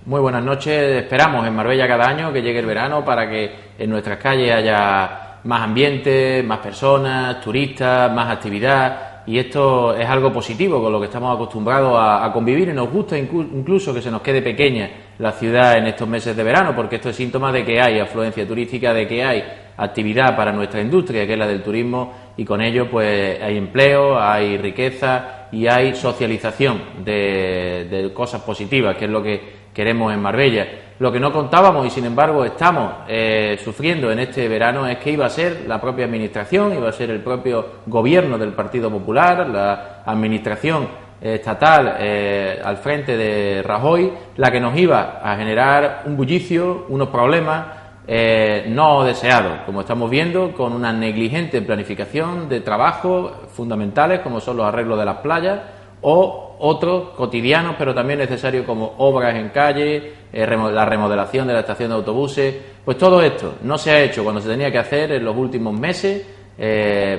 Muy buenas noches. Esperamos en Marbella cada año que llegue el verano para que en nuestras calles haya más ambiente, más personas, turistas, más actividad, y esto es algo positivo con lo que estamos acostumbrados a convivir, y nos gusta incluso que se nos quede pequeña la ciudad en estos meses de verano, porque esto es síntoma de que hay afluencia turística, de que hay actividad para nuestra industria, que es la del turismo, y con ello pues hay empleo, hay riqueza y hay socialización de cosas positivas, que es lo que queremos en Marbella. Lo que no contábamos, y sin embargo estamos sufriendo en este verano, es que iba a ser la propia administración, iba a ser el propio gobierno del Partido Popular, la administración estatal al frente de Rajoy, la que nos iba a generar un bullicio, unos problemas no deseados, como estamos viendo, con una negligente planificación de trabajos fundamentales como son los arreglos de las playas o otros cotidianos pero también necesarios, como obras en calle, la remodelación de la estación de autobuses. Pues todo esto no se ha hecho cuando se tenía que hacer en los últimos meses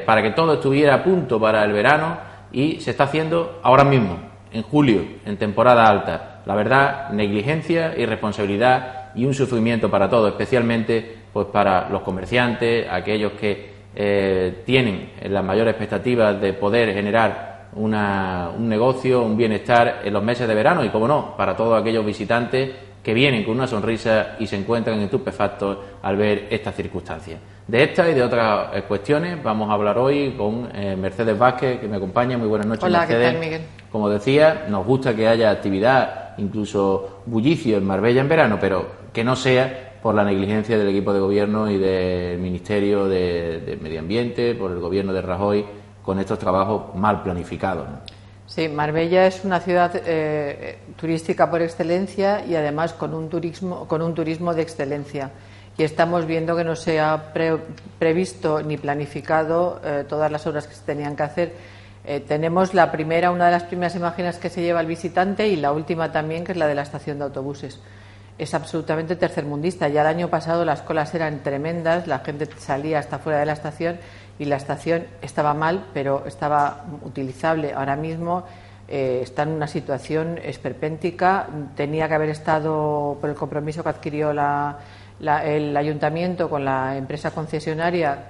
para que todo estuviera a punto para el verano, y se está haciendo ahora mismo, en julio, en temporada alta. La verdad, negligencia, irresponsabilidad y un sufrimiento para todos, especialmente pues para los comerciantes, aquellos que tienen las mayores expectativas de poder generar un negocio, un bienestar en los meses de verano, y como no, para todos aquellos visitantes que vienen con una sonrisa y se encuentran estupefactos al ver estas circunstancias. De estas y de otras cuestiones vamos a hablar hoy con Mercedes Vázquez, que me acompaña. Muy buenas noches. Hola, Mercedes. ¿qué tal, Miguel? Como decía, nos gusta que haya actividad, incluso bullicio en Marbella en verano, pero que no sea por la negligencia del equipo de gobierno y del Ministerio de Medio Ambiente, por el gobierno de Rajoy, con estos trabajos mal planificados, ¿no? Sí, Marbella es una ciudad turística por excelencia, y además con un turismo de excelencia. Y estamos viendo que no se ha previsto ni planificado todas las obras que se tenían que hacer. Tenemos una de las primeras imágenes que se lleva el visitante, y la última también, que es la de la estación de autobuses. Es absolutamente tercermundista. Ya el año pasado las colas eran tremendas, la gente salía hasta fuera de la estación, y la estación estaba mal, pero estaba utilizable. Ahora mismo está en una situación esperpéntica. Tenía que haber estado, por el compromiso que adquirió el ayuntamiento con la empresa concesionaria,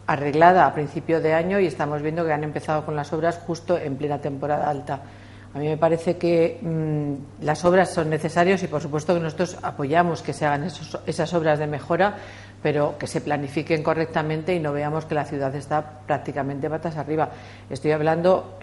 arreglada a principio de año, y estamos viendo que han empezado con las obras justo en plena temporada alta. A mí me parece que las obras son necesarias, y por supuesto que nosotros apoyamos que se hagan esas obras de mejora, pero que se planifiquen correctamente y no veamos que la ciudad está prácticamente patas arriba. Estoy hablando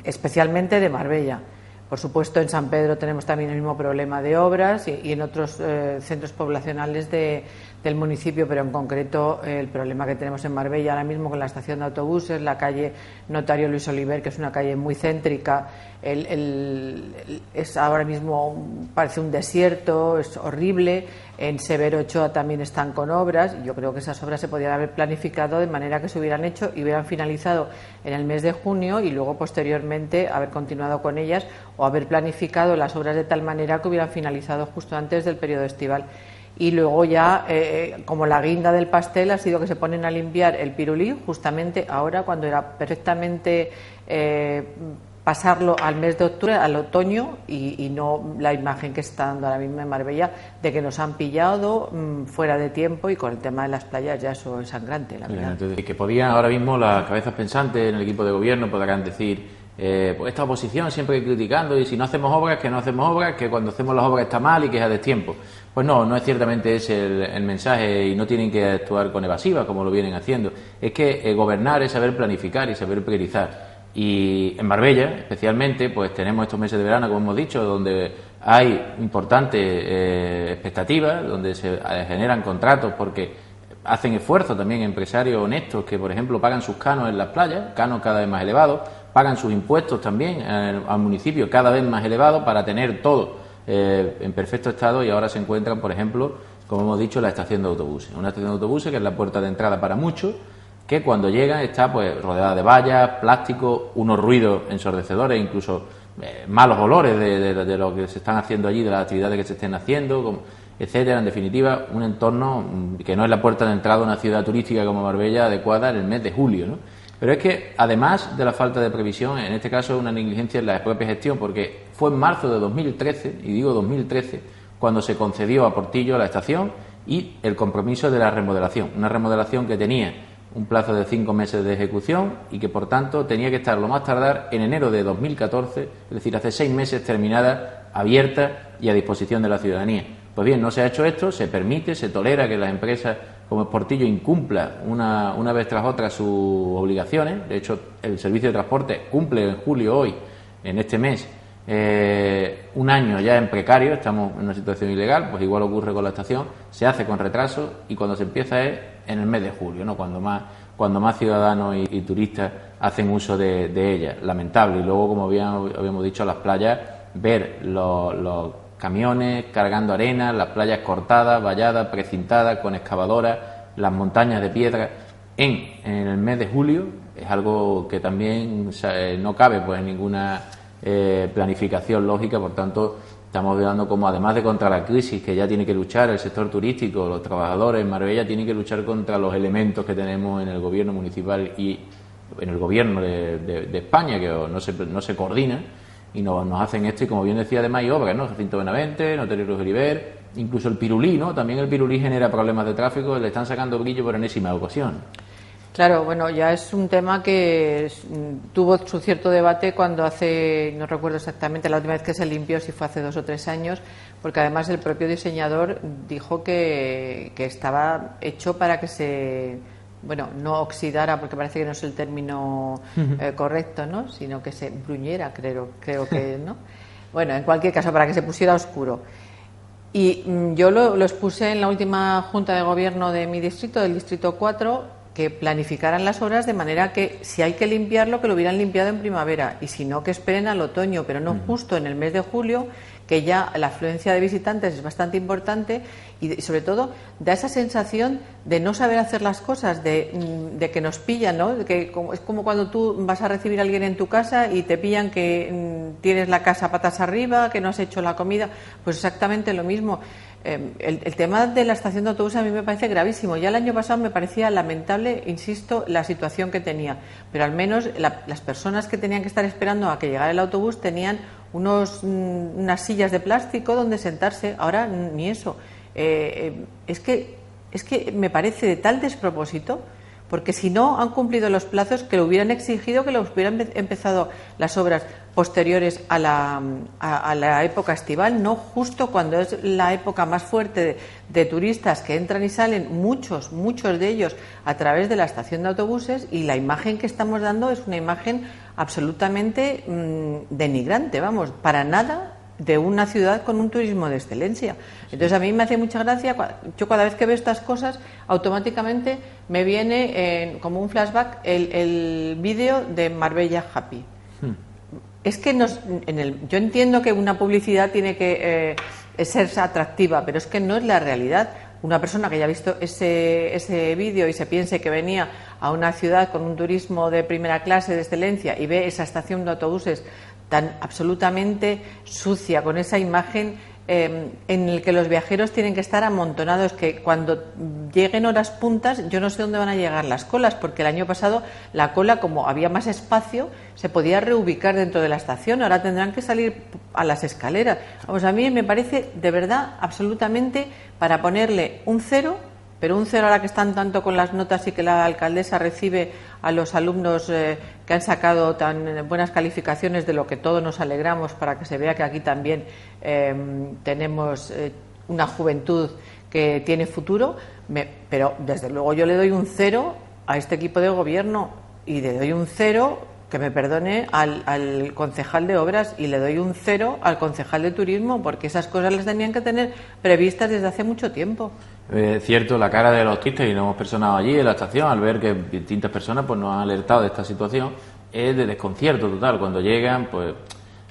especialmente de Marbella. Por supuesto, en San Pedro tenemos también el mismo problema de obras, y en otros centros poblacionales del municipio, pero en concreto el problema que tenemos en Marbella ahora mismo con la estación de autobuses, la calle Notario Luis Oliver, que es una calle muy céntrica, es ahora mismo parece un desierto, es horrible. En Severo Ochoa también están con obras, y yo creo que esas obras se podrían haber planificado de manera que se hubieran hecho y hubieran finalizado en el mes de junio, y luego posteriormente haber continuado con ellas, o haber planificado las obras de tal manera que hubieran finalizado justo antes del periodo estival. Y luego ya, como la guinda del pastel, ha sido que se ponen a limpiar el Pirulí justamente ahora, cuando era perfectamente pasarlo al mes de octubre, al otoño, y no la imagen que está dando ahora mismo en Marbella de que nos han pillado fuera de tiempo, y con el tema de las playas ya eso es sangrante, la verdad. Entonces, que podían ahora mismo las cabezas pensantes en el equipo de gobierno podrán decir, pues esta oposición siempre criticando, y si no hacemos obras, que no hacemos obras, que cuando hacemos las obras está mal y que es a destiempo. Pues no es ciertamente ese el mensaje, y no tienen que actuar con evasiva como lo vienen haciendo. Es que gobernar es saber planificar y saber priorizar. Y en Marbella, especialmente, pues tenemos estos meses de verano, como hemos dicho, donde hay importantes expectativas, donde se generan contratos porque hacen esfuerzos también empresarios honestos que, por ejemplo, pagan sus canos en las playas, canos cada vez más elevados, pagan sus impuestos también al municipio cada vez más elevados para tener todo en perfecto estado, y ahora se encuentran, por ejemplo, como hemos dicho, la estación de autobuses. Una estación de autobuses que es la puerta de entrada para muchos, que cuando llegan está pues rodeada de vallas, plástico, unos ruidos ensordecedores, incluso malos olores de lo que se están haciendo allí, de las actividades que se estén haciendo, etcétera. En definitiva, un entorno que no es la puerta de entrada a una ciudad turística como Marbella adecuada en el mes de julio, ¿no? Pero es que, además de la falta de previsión, en este caso es una negligencia en la propia gestión, porque fue en marzo de 2013, y digo 2013, cuando se concedió a Portillo la estación y el compromiso de la remodelación. Una remodelación que tenía un plazo de 5 meses de ejecución y que, por tanto, tenía que estar lo más tardar en enero de 2014, es decir, hace 6 meses terminada, abierta y a disposición de la ciudadanía. Pues bien, no se ha hecho esto, se permite, se tolera que las empresas como Portillo incumpla una vez tras otra sus obligaciones. De hecho, el servicio de transporte cumple en julio, hoy, en este mes, un año ya en precario, estamos en una situación ilegal. Pues igual ocurre con la estación, se hace con retraso y cuando se empieza es en el mes de julio, ¿no? Cuando más ciudadanos y turistas hacen uso de ella. Lamentable. Y luego, como habíamos dicho, las playas, ver los camiones cargando arena, las playas cortadas, valladas, precintadas, con excavadoras, las montañas de piedra en el mes de julio, es algo que también no cabe pues en ninguna planificación lógica. Por tanto, estamos viendo como, además de contra la crisis que ya tiene que luchar el sector turístico, los trabajadores en Marbella tienen que luchar contra los elementos que tenemos en el gobierno municipal y en el gobierno de España, que no se coordinan y nos hacen esto. Y como bien decía, además hay obras, ¿no? Jacinto Benavente, Notario Ruiz Oliver, incluso el Pirulí, ¿no? También el Pirulí genera problemas de tráfico, le están sacando brillo por enésima ocasión. Claro, bueno, ya es un tema que tuvo su cierto debate cuando no recuerdo exactamente la última vez que se limpió, si fue hace 2 o 3 años, porque además el propio diseñador dijo que estaba hecho para que no oxidara, porque parece que no es el término correcto, ¿no? Sino que se bruñera, creo que, ¿no? Bueno, en cualquier caso, para que se pusiera oscuro. Y yo lo expuse en la última Junta de Gobierno de mi distrito, del Distrito 4, que planificaran las obras de manera que, si hay que limpiarlo, que lo hubieran limpiado en primavera, y si no, que esperen al otoño, pero no justo en el mes de julio, que ya la afluencia de visitantes es bastante importante y sobre todo da esa sensación de no saber hacer las cosas, de que nos pillan, ¿no? Es como cuando tú vas a recibir a alguien en tu casa y te pillan que tienes la casa patas arriba, que no has hecho la comida. Pues exactamente lo mismo. El tema de la estación de autobús a mí me parece gravísimo. Ya el año pasado me parecía lamentable, insisto, la situación que tenía, pero al menos las personas que tenían que estar esperando a que llegara el autobús tenían unas sillas de plástico donde sentarse. Ahora ni eso. Es que me parece de tal despropósito, porque si no han cumplido los plazos, que lo hubieran exigido, que los hubieran empezado las obras posteriores a la época estival, no justo cuando es la época más fuerte de turistas que entran y salen, muchos de ellos a través de la estación de autobuses, y la imagen que estamos dando es una imagen absolutamente denigrante, vamos, para nada de una ciudad con un turismo de excelencia. Entonces a mí me hace mucha gracia, yo cada vez que veo estas cosas automáticamente me viene como un flashback el vídeo de Marbella Happy. Es que yo entiendo que una publicidad tiene que ser atractiva, pero es que no es la realidad. Una persona que haya visto ese vídeo y se piense que venía a una ciudad con un turismo de primera clase, de excelencia, y ve esa estación de autobuses tan absolutamente sucia, con esa imagen en el que los viajeros tienen que estar amontonados, que cuando lleguen horas puntas yo no sé dónde van a llegar las colas, porque el año pasado la cola, como había más espacio, se podía reubicar dentro de la estación. Ahora tendrán que salir a las escaleras. Vamos, a mí me parece de verdad absolutamente para ponerle un 0, pero un 0 ahora que están tanto con las notas y que la alcaldesa recibe a los alumnos que han sacado tan buenas calificaciones, de lo que todos nos alegramos, para que se vea que aquí también tenemos una juventud que tiene futuro. Pero desde luego yo le doy un 0 a este equipo de gobierno, y le doy un 0, que me perdone, al concejal de obras, y le doy un 0 al concejal de turismo, porque esas cosas las tenían que tener previstas desde hace mucho tiempo. Cierto, la cara de los turistas, y nos hemos personado allí en la estación al ver que distintas personas pues nos han alertado de esta situación, es de desconcierto total. Cuando llegan, pues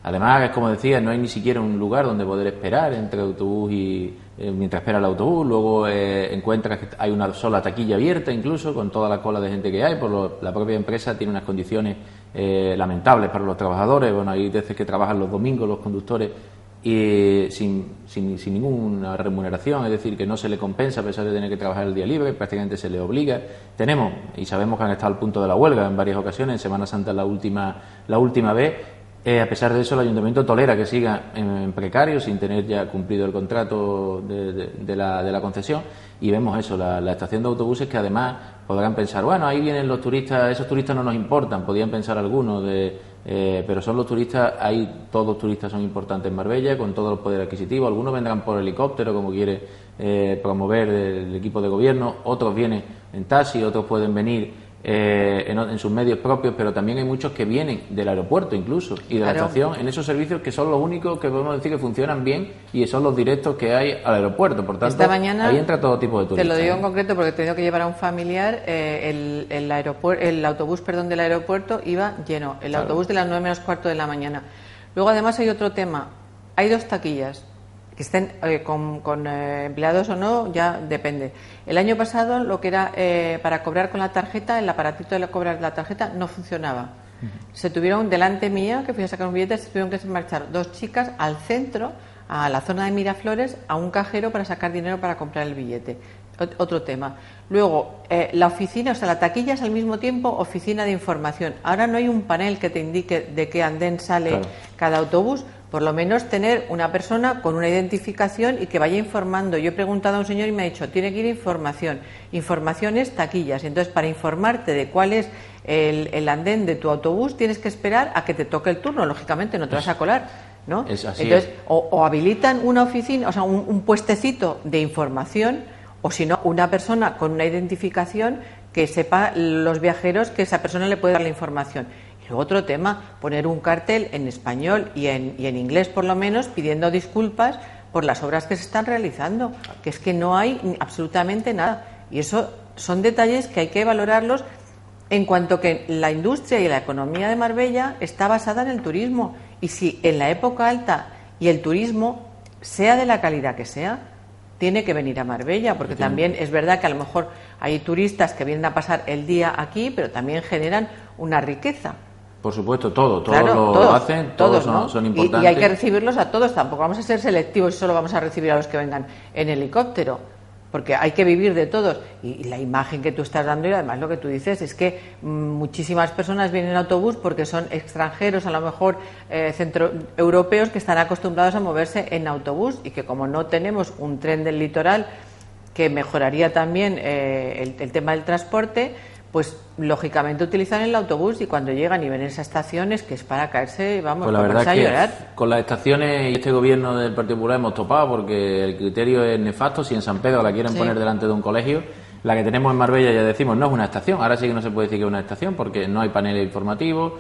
además, es como decía, no hay ni siquiera un lugar donde poder esperar entre autobús y mientras espera el autobús. Luego encuentras que hay una sola taquilla abierta, incluso con toda la cola de gente que hay, la propia empresa tiene unas condiciones lamentables para los trabajadores. Bueno, hay veces que trabajan los domingos los conductores y sin ninguna remuneración, es decir, que no se le compensa a pesar de tener que trabajar el día libre, prácticamente se le obliga. Tenemos, y sabemos que han estado al punto de la huelga en varias ocasiones, en Semana Santa la última vez. A pesar de eso, el Ayuntamiento tolera que siga en precario, sin tener ya cumplido el contrato de la concesión, y vemos eso, la estación de autobuses, que además podrán pensar, bueno, ahí vienen los turistas, esos turistas no nos importan, podían pensar algunos, pero son los turistas, ahí todos los turistas son importantes en Marbella, con todo el poder adquisitivo. Algunos vendrán por helicóptero, como quiere promover el equipo de gobierno, otros vienen en taxi, otros pueden venir en sus medios propios, pero también hay muchos que vienen del aeropuerto incluso y de la estación, en esos servicios que son los únicos que podemos decir que funcionan bien y son los directos que hay al aeropuerto. Por tanto, esta mañana, ahí entra todo tipo de turistas. Te lo digo en concreto porque he tenido que llevar a un familiar. El autobús del aeropuerto iba lleno, el autobús de las 9 menos cuarto de la mañana. Luego, además, hay otro tema, hay 2 taquillas. Que estén con empleados o no, ya depende. El año pasado, lo que era para cobrar con la tarjeta, el aparatito de cobrar la tarjeta no funcionaba. Se tuvieron, delante mía, que fui a sacar un billete, se tuvieron que marchar 2 chicas al centro, a la zona de Miraflores, a un cajero para sacar dinero para comprar el billete. Otro tema. Luego, la oficina, o sea, la taquilla es al mismo tiempo oficina de información. Ahora no hay un panel que te indique de qué andén sale cada autobús. Por lo menos tener una persona con una identificación y que vaya informando. Yo he preguntado a un señor y me ha dicho, tiene que ir información. Información es taquillas. Entonces, para informarte de cuál es el andén de tu autobús, tienes que esperar a que te toque el turno. Lógicamente, no te vas a colar, ¿no? Entonces, o habilitan una oficina, o sea, un puestecito de información, o si no, una persona con una identificación que sepa los viajeros que esa persona le puede dar la información. Y luego otro tema, poner un cartel en español y en inglés por lo menos, pidiendo disculpas por las obras que se están realizando, que es que no hay absolutamente nada. Y eso son detalles que hay que valorarlos, en cuanto que la industria y la economía de Marbella está basada en el turismo. Y si en la época alta y el turismo, sea de la calidad que sea, tiene que venir a Marbella, porque también es verdad que a lo mejor hay turistas que vienen a pasar el día aquí, pero también generan una riqueza. Por supuesto, todos lo hacen, todos ¿no? son importantes. Y hay que recibirlos a todos, tampoco vamos a ser selectivos y solo vamos a recibir a los que vengan en helicóptero, porque hay que vivir de todos. Y la imagen que tú estás dando, y además lo que tú dices, es que muchísimas personas vienen en autobús porque son extranjeros, a lo mejor centroeuropeos, que están acostumbrados a moverse en autobús, y que como no tenemos un tren del litoral que mejoraría también el tema del transporte, pues lógicamente utilizan el autobús, y cuando llegan y ven esas estaciones, que es para caerse, vamos, pues la verdad a llorar. Con las estaciones y este gobierno del Partido Popular hemos topado, porque el criterio es nefasto. Si en San Pedro la quieren poner delante de un colegio, la que tenemos en Marbella, ya decimos, no es una estación. Ahora sí que no se puede decir que es una estación, porque no hay paneles informativos.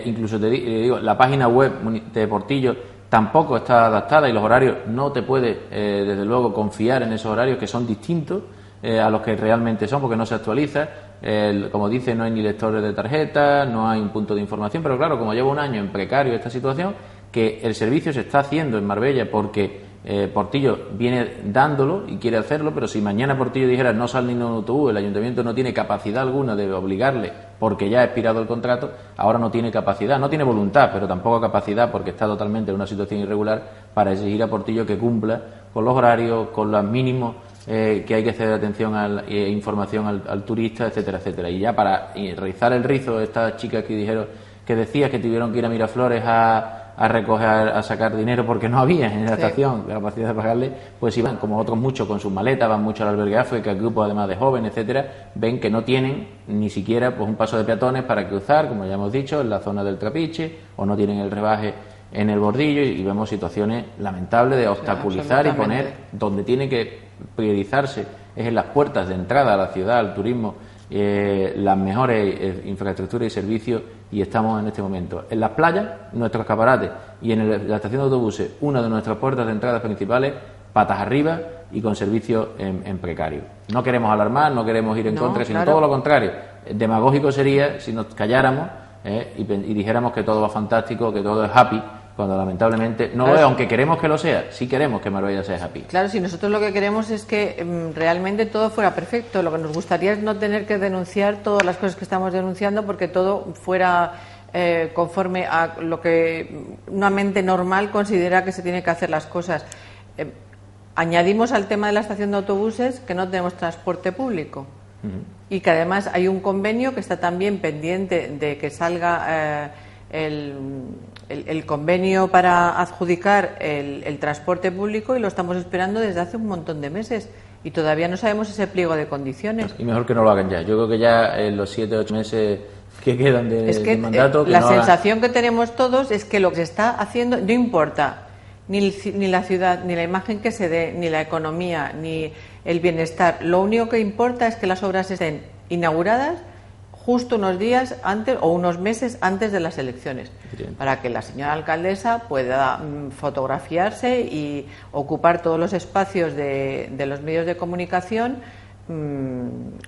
Incluso te digo, la página web de Portillo tampoco está adaptada, y los horarios no te puedes desde luego confiar en esos horarios, que son distintos a los que realmente son, porque no se actualiza. Como dice, no hay ni lectores de tarjetas, no hay un punto de información, pero claro, como lleva un año en precario esta situación, que el servicio se está haciendo en Marbella porque Portillo viene dándolo y quiere hacerlo, pero si mañana Portillo dijera no sale ningún autobús, el ayuntamiento no tiene capacidad alguna de obligarle, porque ya ha expirado el contrato, ahora no tiene capacidad, no tiene voluntad, pero tampoco capacidad, porque está totalmente en una situación irregular, para exigir a Portillo que cumpla con los horarios, con los mínimos que hay que hacer atención e información al turista, etcétera, etcétera. Y ya para rizar el rizo, estas chicas que decías que tuvieron que ir a Miraflores a recoger, a sacar dinero porque no había en la estación la capacidad de pagarle, pues iban, como otros muchos, con sus maletas, van mucho al albergue África, el grupo además de jóvenes, etcétera, ven que no tienen ni siquiera pues un paso de peatones para cruzar, como ya hemos dicho, en la zona del Trapiche, o no tienen el rebaje en el bordillo, y vemos situaciones lamentables de obstaculizar y poner donde tiene que priorizarse es en las puertas de entrada a la ciudad, al turismo, las mejores infraestructuras y servicios, y estamos en este momento en las playas, nuestros escaparates, y en la estación de autobuses, una de nuestras puertas de entrada principales, patas arriba y con servicios en precario. No queremos alarmar, no queremos ir en contra, sino todo lo contrario. Demagógico sería si nos calláramos y dijéramos que todo va fantástico, que todo es happy, cuando lamentablemente no lo es, aunque queremos que lo sea. Sí queremos que Marbella sea happy. Claro, si nosotros lo que queremos es que realmente todo fuera perfecto. Lo que nos gustaría es no tener que denunciar todas las cosas que estamos denunciando, porque todo fuera conforme a lo que una mente normal considera que se tiene que hacer las cosas. Añadimos al tema de la estación de autobuses que no tenemos transporte público y que además hay un convenio que está también pendiente de que salga el convenio para adjudicar el transporte público, y lo estamos esperando desde hace un montón de meses y todavía no sabemos ese pliego de condiciones. Y mejor que no lo hagan ya. Yo creo que ya en los 7 o 8 meses que quedan de mandato... la sensación que tenemos todos es que lo que se está haciendo no importa ni la ciudad, ni la imagen que se dé, ni la economía, ni el bienestar. Lo único que importa es que las obras estén inauguradas justo unos días antes o unos meses antes de las elecciones, para que la señora alcaldesa pueda fotografiarse y ocupar todos los espacios de los medios de comunicación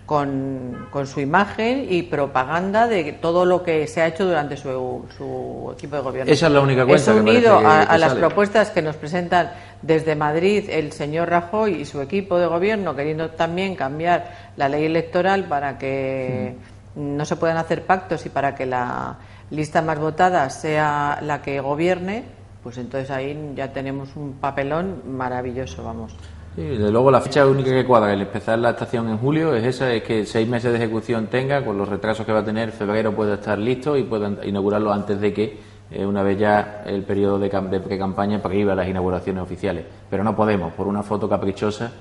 con su imagen y propaganda de todo lo que se ha hecho durante su equipo de gobierno. Esa es la única cuenta. Eso unido a las propuestas que nos presentan desde Madrid el señor Rajoy y su equipo de gobierno, queriendo también cambiar la ley electoral para que no se puedan hacer pactos y para que la lista más votada sea la que gobierne, pues entonces ahí ya tenemos un papelón maravilloso, vamos. Sí, desde luego la fecha única que cuadra el empezar la estación en julio es esa, es que 6 meses de ejecución tenga, con los retrasos que va a tener, febrero pueda estar listo y puedan inaugurarlo antes de que, una vez ya el periodo de pre-campaña, prohíba las inauguraciones oficiales. Pero no podemos, por una foto caprichosa,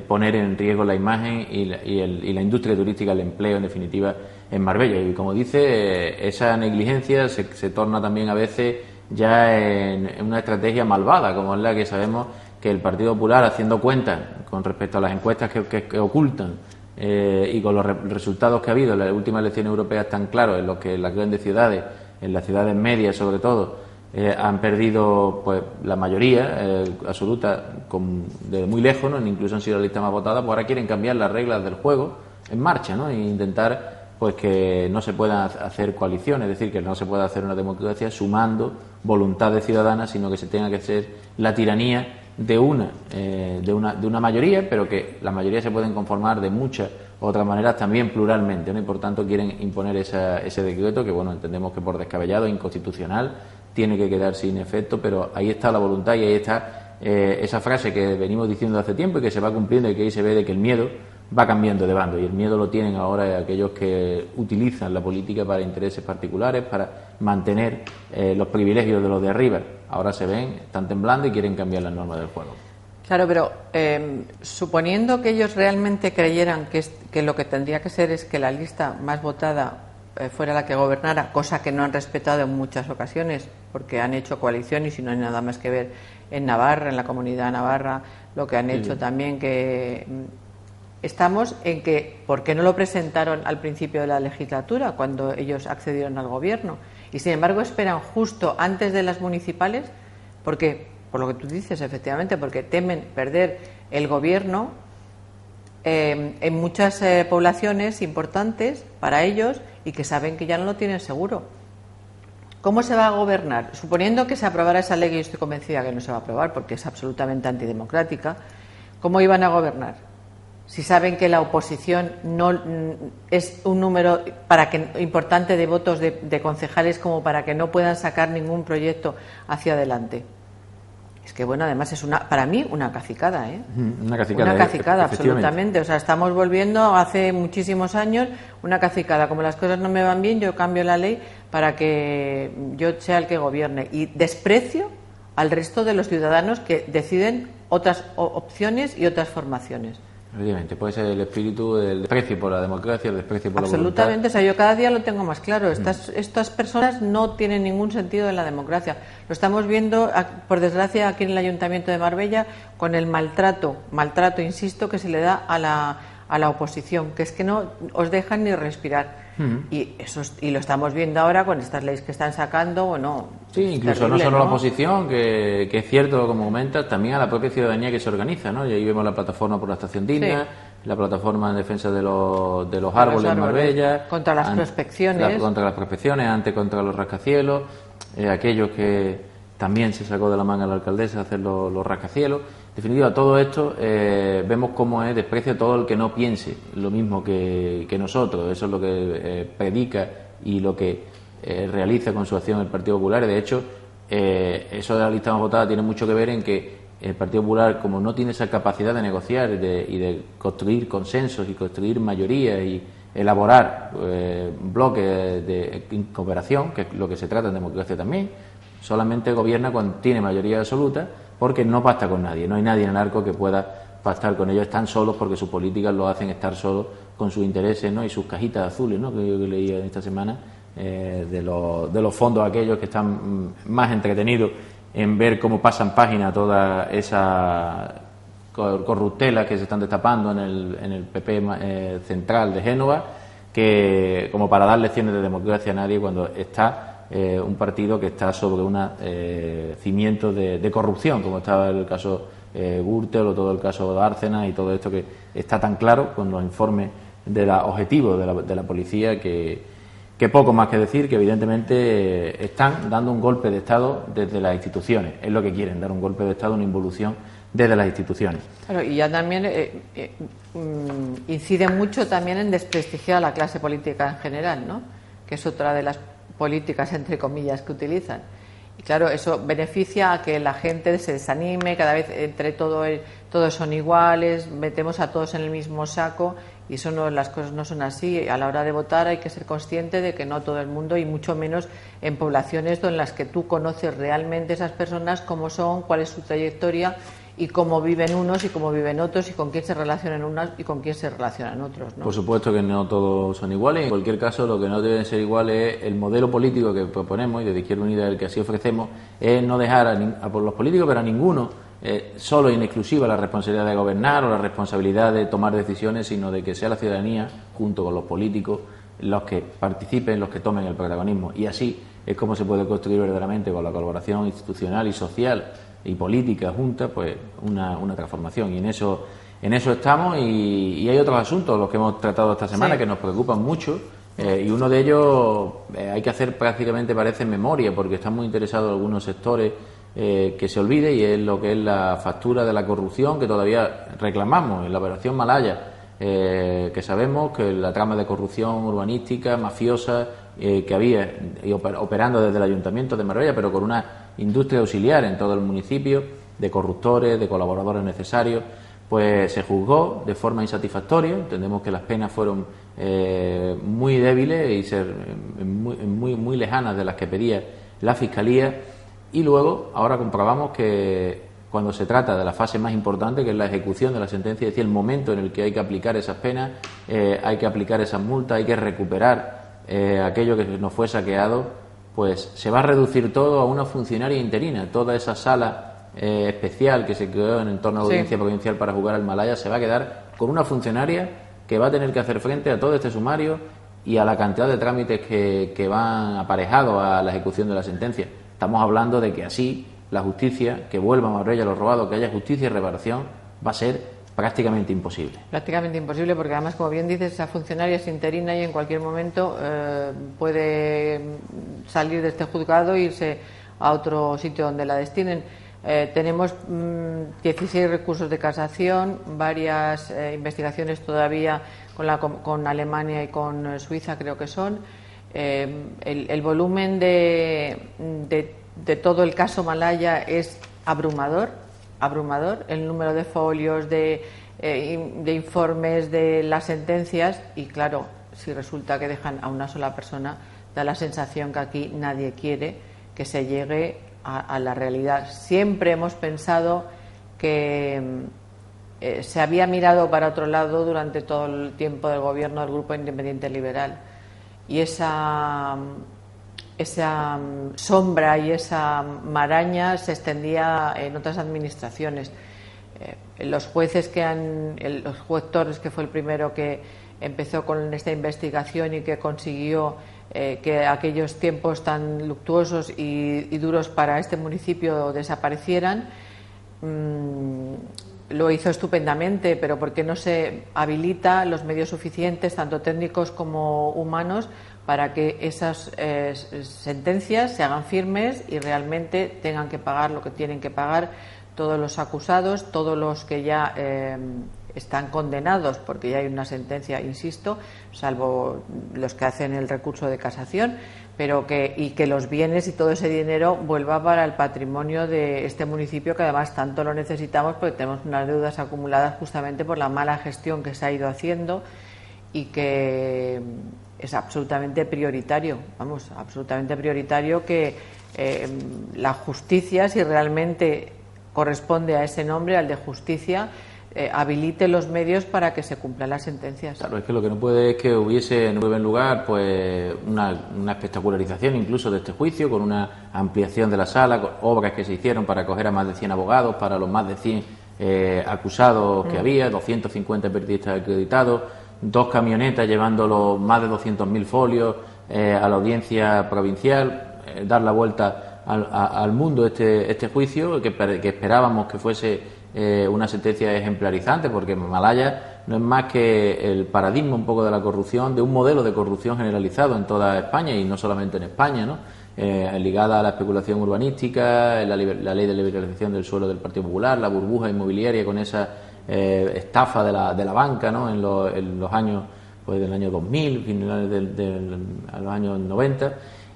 poner en riesgo la imagen y la industria turística, el empleo, en definitiva, en Marbella. Y como dice, esa negligencia se torna también a veces ya en una estrategia malvada, como es la que sabemos que el Partido Popular, haciendo cuentas con respecto a las encuestas que ocultan y con los resultados que ha habido en las últimas elecciones europeas tan claros, en los que las grandes ciudades, en las ciudades medias sobre todo, han perdido pues la mayoría absoluta de muy lejos, ¿no? Incluso han sido la lista más votada, pues ahora quieren cambiar las reglas del juego en marcha, ¿no? E intentar pues que no se puedan hacer coaliciones, es decir, que no se pueda hacer una democracia sumando voluntades ciudadanas, sino que se tenga que hacer la tiranía de una mayoría, pero que la mayoría se pueden conformar de muchas otras maneras también pluralmente, ¿no? Y por tanto quieren imponer ese decreto que, bueno, entendemos que por descabellado, inconstitucional, tiene que quedar sin efecto, pero ahí está la voluntad y ahí está esa frase que venimos diciendo hace tiempo y que se va cumpliendo, y que ahí se ve de que el miedo va cambiando de bando, y el miedo lo tienen ahora aquellos que utilizan la política para intereses particulares, para mantener los privilegios de los de arriba. Ahora se ven, están temblando y quieren cambiar las normas del juego. Claro, pero suponiendo que ellos realmente creyeran que lo que tendría que ser es que la lista más votada fuera la que gobernara, cosa que no han respetado en muchas ocasiones, porque han hecho coaliciones y no hay nada más que ver en Navarra, en la Comunidad de Navarra, lo que han hecho también, que estamos en que, ¿por qué no lo presentaron al principio de la legislatura, cuando ellos accedieron al gobierno? Y sin embargo esperan justo antes de las municipales, porque, por lo que tú dices, efectivamente, porque temen perder el gobierno en muchas poblaciones importantes para ellos y que saben que ya no lo tienen seguro. ¿Cómo se va a gobernar? Suponiendo que se aprobara esa ley, que yo estoy convencida que no se va a aprobar porque es absolutamente antidemocrática, ¿cómo iban a gobernar? Si saben que la oposición no es un número importante de votos de concejales como para que no puedan sacar ningún proyecto hacia adelante. Es que, bueno, además es para mí una cacicada, ¿eh? Una cacicada, absolutamente. O sea, estamos volviendo hace muchísimos años una cacicada. Como las cosas no me van bien, yo cambio la ley para que yo sea el que gobierne. Y desprecio al resto de los ciudadanos que deciden otras opciones y otras formaciones. Evidentemente, puede ser el espíritu del desprecio por la democracia, el desprecio por la voluntad. Absolutamente, o sea, yo cada día lo tengo más claro. Estas personas no tienen ningún sentido en la democracia. Lo estamos viendo, por desgracia, aquí en el Ayuntamiento de Marbella, con el maltrato, insisto, que se le da a la oposición, que es que no os dejan ni respirar. Y lo estamos viendo ahora con estas leyes que están sacando, bueno. Sí, incluso terrible, no solo la oposición, que es cierto, como comentas, también a la propia ciudadanía que se organiza, ¿no? Y ahí vemos la plataforma por la estación digna, la plataforma en defensa de los árboles en Marbella, contra las prospecciones, contra los rascacielos, aquellos que también se sacó de la manga la alcaldesa hacer los rascacielos. En definitiva, todo esto vemos cómo es desprecio a todo el que no piense lo mismo que nosotros. Eso es lo que predica y lo que realiza con su acción el Partido Popular. De hecho, eso de la lista más votada tiene mucho que ver en que el Partido Popular, como no tiene esa capacidad de negociar y de construir consensos y construir mayorías y elaborar bloques de cooperación, que es lo que se trata en democracia también, solamente gobierna cuando tiene mayoría absoluta, porque no pacta con nadie. No hay nadie en el arco que pueda pactar con ellos. Están solos porque sus políticas lo hacen estar solos con sus intereses, ¿no? Y sus cajitas azules, ¿no? Que yo leía esta semana, de los fondos aquellos que están más entretenidos en ver cómo pasan página toda esa corruptelas que se están destapando en el PP central de Génova, que como para dar lecciones de democracia a nadie cuando está un partido que está sobre un cimiento de corrupción, como estaba el caso Gürtel o todo el caso de Bárcenas y todo esto que está tan claro con los informes de los objetivos de la policía que poco más que decir, que evidentemente están dando un golpe de Estado desde las instituciones. Es lo que quieren, dar un golpe de Estado, una involución desde las instituciones. Claro, y ya también incide mucho también en desprestigiar a la clase política en general, ¿no? Que es otra de las políticas, entre comillas, que utilizan. Y claro, eso beneficia a que la gente se desanime, cada vez entre todos son iguales, metemos a todos en el mismo saco, y eso no, las cosas no son así. A la hora de votar hay que ser consciente de que no todo el mundo, y mucho menos en poblaciones en las que tú conoces realmente esas personas, cómo son, cuál es su trayectoria y cómo viven unos y cómo viven otros y con quién se relacionan unos y con quién se relacionan otros, ¿no? Por supuesto que no todos son iguales. En cualquier caso, lo que no debe ser igual es el modelo político que proponemos, y desde Izquierda Unida el que así ofrecemos, es no dejar a por los políticos, pero a ninguno, solo y en exclusiva la responsabilidad de gobernar o la responsabilidad de tomar decisiones, sino de que sea la ciudadanía, junto con los políticos, los que participen, los que tomen el protagonismo. Y así es como se puede construir verdaderamente, con la colaboración institucional y social y política junta, pues una transformación. Y en eso estamos, y hay otros asuntos, los que hemos tratado esta semana, sí, que nos preocupan mucho, y uno de ellos hay que hacer prácticamente, parece, memoria, porque están muy interesados algunos sectores que se olvide, y es lo que es la factura de la corrupción que todavía reclamamos en la operación Malaya, que sabemos que la trama de corrupción urbanística, mafiosa, que había operando desde el Ayuntamiento de Marbella, pero con una industria auxiliar en todo el municipio, de corruptores, de colaboradores necesarios, pues se juzgó de forma insatisfactoria. Entendemos que las penas fueron muy débiles y muy lejanas de las que pedía la Fiscalía, y luego ahora comprobamos que cuando se trata de la fase más importante, que es la ejecución de la sentencia, es decir, el momento en el que hay que aplicar esas penas, hay que aplicar esas multas, hay que recuperar aquello que nos fue saqueado, pues se va a reducir todo a una funcionaria interina. Toda esa sala especial que se creó en el entorno de audiencia provincial para jugar al Malaya se va a quedar con una funcionaria que va a tener que hacer frente a todo este sumario y a la cantidad de trámites que van aparejados a la ejecución de la sentencia. Estamos hablando de que así la justicia, que vuelva a Marbella lo robado, que haya justicia y reparación, va a ser prácticamente imposible. Prácticamente imposible, porque además, como bien dices, esa funcionaria es interina y en cualquier momento puede salir de este juzgado e irse a otro sitio donde la destinen. Tenemos 16 recursos de casación, varias investigaciones todavía con Alemania y con Suiza, creo que son. El volumen de todo el caso Malaya es abrumador. El número de folios, de informes, de las sentencias, y claro, si resulta que dejan a una sola persona, da la sensación que aquí nadie quiere que se llegue a la realidad. Siempre hemos pensado que se había mirado para otro lado durante todo el tiempo del gobierno del Grupo Independiente Liberal, y esa sombra y esa maraña se extendía en otras administraciones. Los jueces los juez Torres, que fue el primero que empezó con esta investigación y que consiguió que aquellos tiempos tan luctuosos y duros para este municipio desaparecieran, lo hizo estupendamente, pero ¿por qué no se habilita los medios suficientes, tanto técnicos como humanos, para que esas sentencias se hagan firmes y realmente tengan que pagar lo que tienen que pagar todos los acusados, todos los que ya están condenados porque ya hay una sentencia, insisto, salvo los que hacen el recurso de casación, pero que los bienes y todo ese dinero vuelva para el patrimonio de este municipio, que además tanto lo necesitamos porque tenemos unas deudas acumuladas justamente por la mala gestión que se ha ido haciendo y que es absolutamente prioritario, absolutamente prioritario que la justicia, si realmente corresponde a ese nombre, al de justicia, habilite los medios para que se cumplan las sentencias. Claro, es que lo que no puede es que hubiese en primer lugar pues una espectacularización incluso de este juicio, con una ampliación de la sala, con obras que se hicieron para acoger a más de 100 abogados, para los más de 100 acusados que había, 250 periodistas acreditados, 2 camionetas llevando los más de 200.000 folios a la audiencia provincial, dar la vuelta al mundo este juicio, que esperábamos que fuese una sentencia ejemplarizante, porque Malaya no es más que el paradigma un poco de la corrupción, de un modelo de corrupción generalizado en toda España y no solamente en España, ¿no? Ligada a la especulación urbanística, la ley de liberalización del suelo del Partido Popular, la burbuja inmobiliaria con esa estafa de la banca, ¿no? En los años pues del año 2000, finales a los años 90,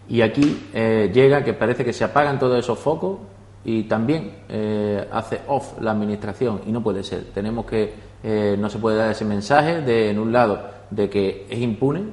y aquí llega que parece que se apagan todos esos focos y también hace off la administración, y no puede ser. Tenemos que no se puede dar ese mensaje de, en un lado, de que es impune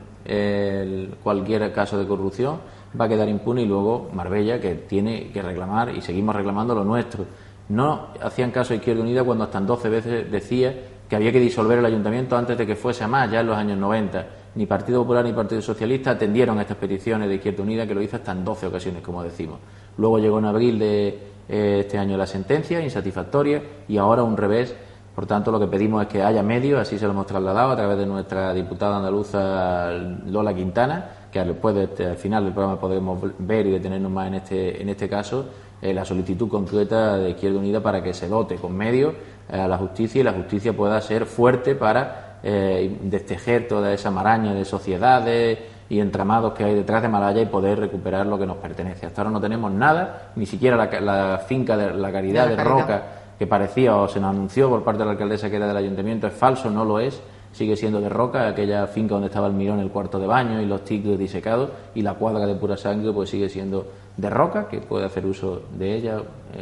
cualquier caso de corrupción, va a quedar impune, y luego Marbella, que tiene que reclamar, y seguimos reclamando lo nuestro. No hacían caso a Izquierda Unida cuando hasta 12 veces decía que había que disolver el ayuntamiento antes de que fuese a más, ya en los años 90. Ni Partido Popular ni Partido Socialista atendieron a estas peticiones de Izquierda Unida, que lo hizo hasta en 12 ocasiones, como decimos. Luego llegó en abril de este año la sentencia, insatisfactoria, y ahora un revés. Por tanto, lo que pedimos es que haya medios, así se lo hemos trasladado a través de nuestra diputada andaluza Lola Quintana, que después al final del programa podremos ver y detenernos más en este caso, la solicitud concreta de Izquierda Unida para que se dote con medios a la justicia, y la justicia pueda ser fuerte para destejer toda esa maraña de sociedades y entramados que hay detrás de Malaya y poder recuperar lo que nos pertenece. Hasta ahora no tenemos nada, ni siquiera la finca de la Caridad de Roca, que parecía o se nos anunció por parte de la alcaldesa que era del ayuntamiento, es falso, no lo es, sigue siendo de Roca, aquella finca donde estaba el mirón, el cuarto de baño y los tigres disecados, y la cuadra de Pura Sangre pues sigue siendo de Roca, que puede hacer uso de ella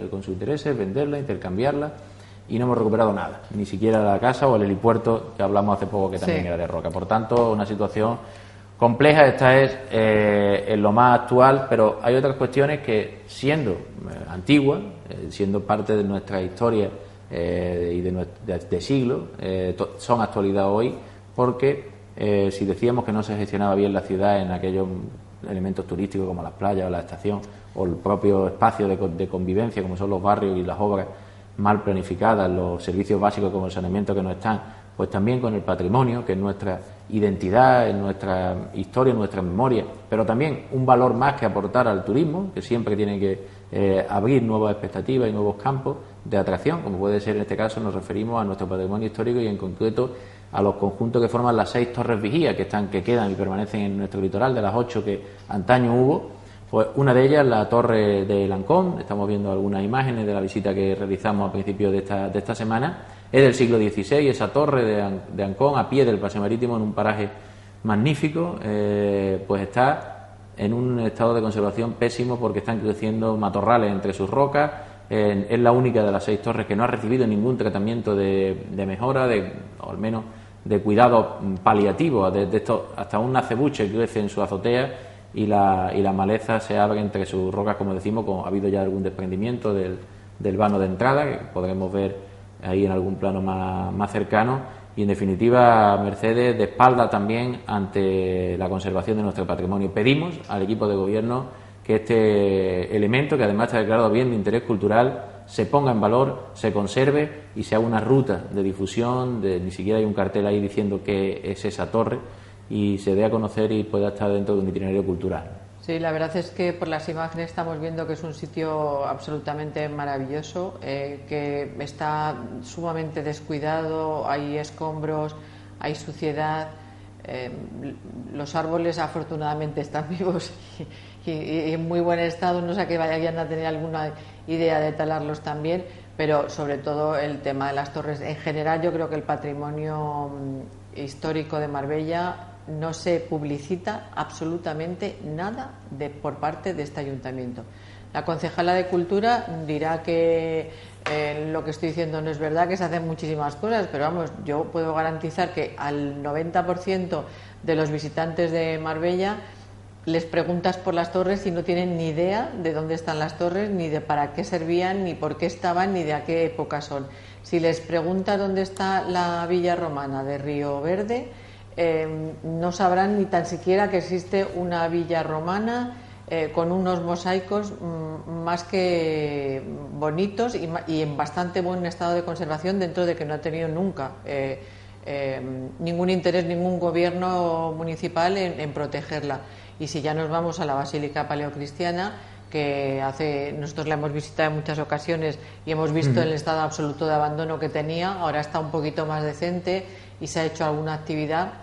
con sus intereses, venderla, intercambiarla, y no hemos recuperado nada, ni siquiera la casa o el helipuerto que hablamos hace poco, que también era de Roca. Por tanto, una situación compleja. Esta es en lo más actual, pero hay otras cuestiones que, siendo antiguas, siendo parte de nuestra historia y de siglos, son actualidad hoy, porque si decíamos que no se gestionaba bien la ciudad en aquellos elementos turísticos como las playas o la estación o el propio espacio de convivencia como son los barrios y las obras mal planificadas, los servicios básicos como el saneamiento que no están, pues también con el patrimonio, que es nuestra identidad, es nuestra historia, nuestra memoria, pero también un valor más que aportar al turismo, que siempre tiene que abrir nuevas expectativas y nuevos campos de atracción, como puede ser en este caso. Nos referimos a nuestro patrimonio histórico y en concreto a los conjuntos que forman las 6 torres vigía que quedan y permanecen en nuestro litoral, de las 8 que antaño hubo. Pues una de ellas, la torre de Ancón, estamos viendo algunas imágenes de la visita que realizamos a principios de esta semana, es del siglo XVI, esa torre de Ancón, a pie del paseo marítimo, en un paraje magnífico, pues está en un estado de conservación pésimo porque están creciendo matorrales entre sus rocas. Es la única de las 6 torres que no ha recibido ningún tratamiento de mejora, o al menos de cuidado paliativo. De esto, hasta un acebuche crece en su azotea, y la maleza se abre entre sus rocas, como decimos. Ha habido ya algún desprendimiento del vano de entrada, que podremos ver ahí en algún plano más cercano, y en definitiva Mercedes de espalda también ante la conservación de nuestro patrimonio. Pedimos al equipo de gobierno que este elemento, que además está declarado bien de interés cultural, se ponga en valor, se conserve y se haga una ruta de difusión, ni siquiera hay un cartel ahí diciendo qué es esa torre, y se dé a conocer y pueda estar dentro de un itinerario cultural. Sí, la verdad es que por las imágenes estamos viendo que es un sitio absolutamente maravilloso, que está sumamente descuidado, hay escombros, hay suciedad, Los árboles afortunadamente están vivos y en muy buen estado, no sé que vayan a tener alguna idea de talarlos también, pero sobre todo el tema de las torres. En general yo creo que el patrimonio histórico de Marbella no se publicita absolutamente nada por parte de este ayuntamiento. La concejala de Cultura dirá que lo que estoy diciendo no es verdad, que se hacen muchísimas cosas, pero vamos, yo puedo garantizar que al 90% de los visitantes de Marbella les preguntas por las torres y no tienen ni idea de dónde están las torres, ni de para qué servían, ni por qué estaban, ni de a qué época son. Si les preguntas dónde está la villa romana de Río Verde, no sabrán ni tan siquiera que existe una villa romana con unos mosaicos más que bonitos y en bastante buen estado de conservación, dentro de que no ha tenido nunca ningún interés, ningún gobierno municipal en protegerla. Y si ya nos vamos a la Basílica Paleocristiana, que nosotros la hemos visitado en muchas ocasiones y hemos visto el estado absoluto de abandono que tenía, ahora está un poquito más decente y se ha hecho alguna actividad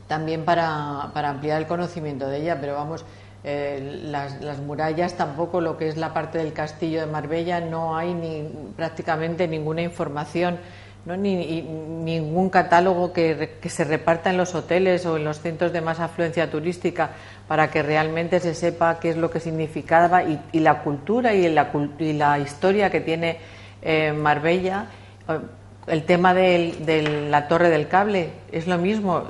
también para ampliar el conocimiento de ella, pero vamos, las murallas tampoco, lo que es la parte del castillo de Marbella, no hay prácticamente ninguna información, ¿no? Ni ningún catálogo que se reparta en los hoteles o en los centros de más afluencia turística para que realmente se sepa qué es lo que significaba y la cultura y la historia que tiene Marbella. El tema de la Torre del Cable es lo mismo,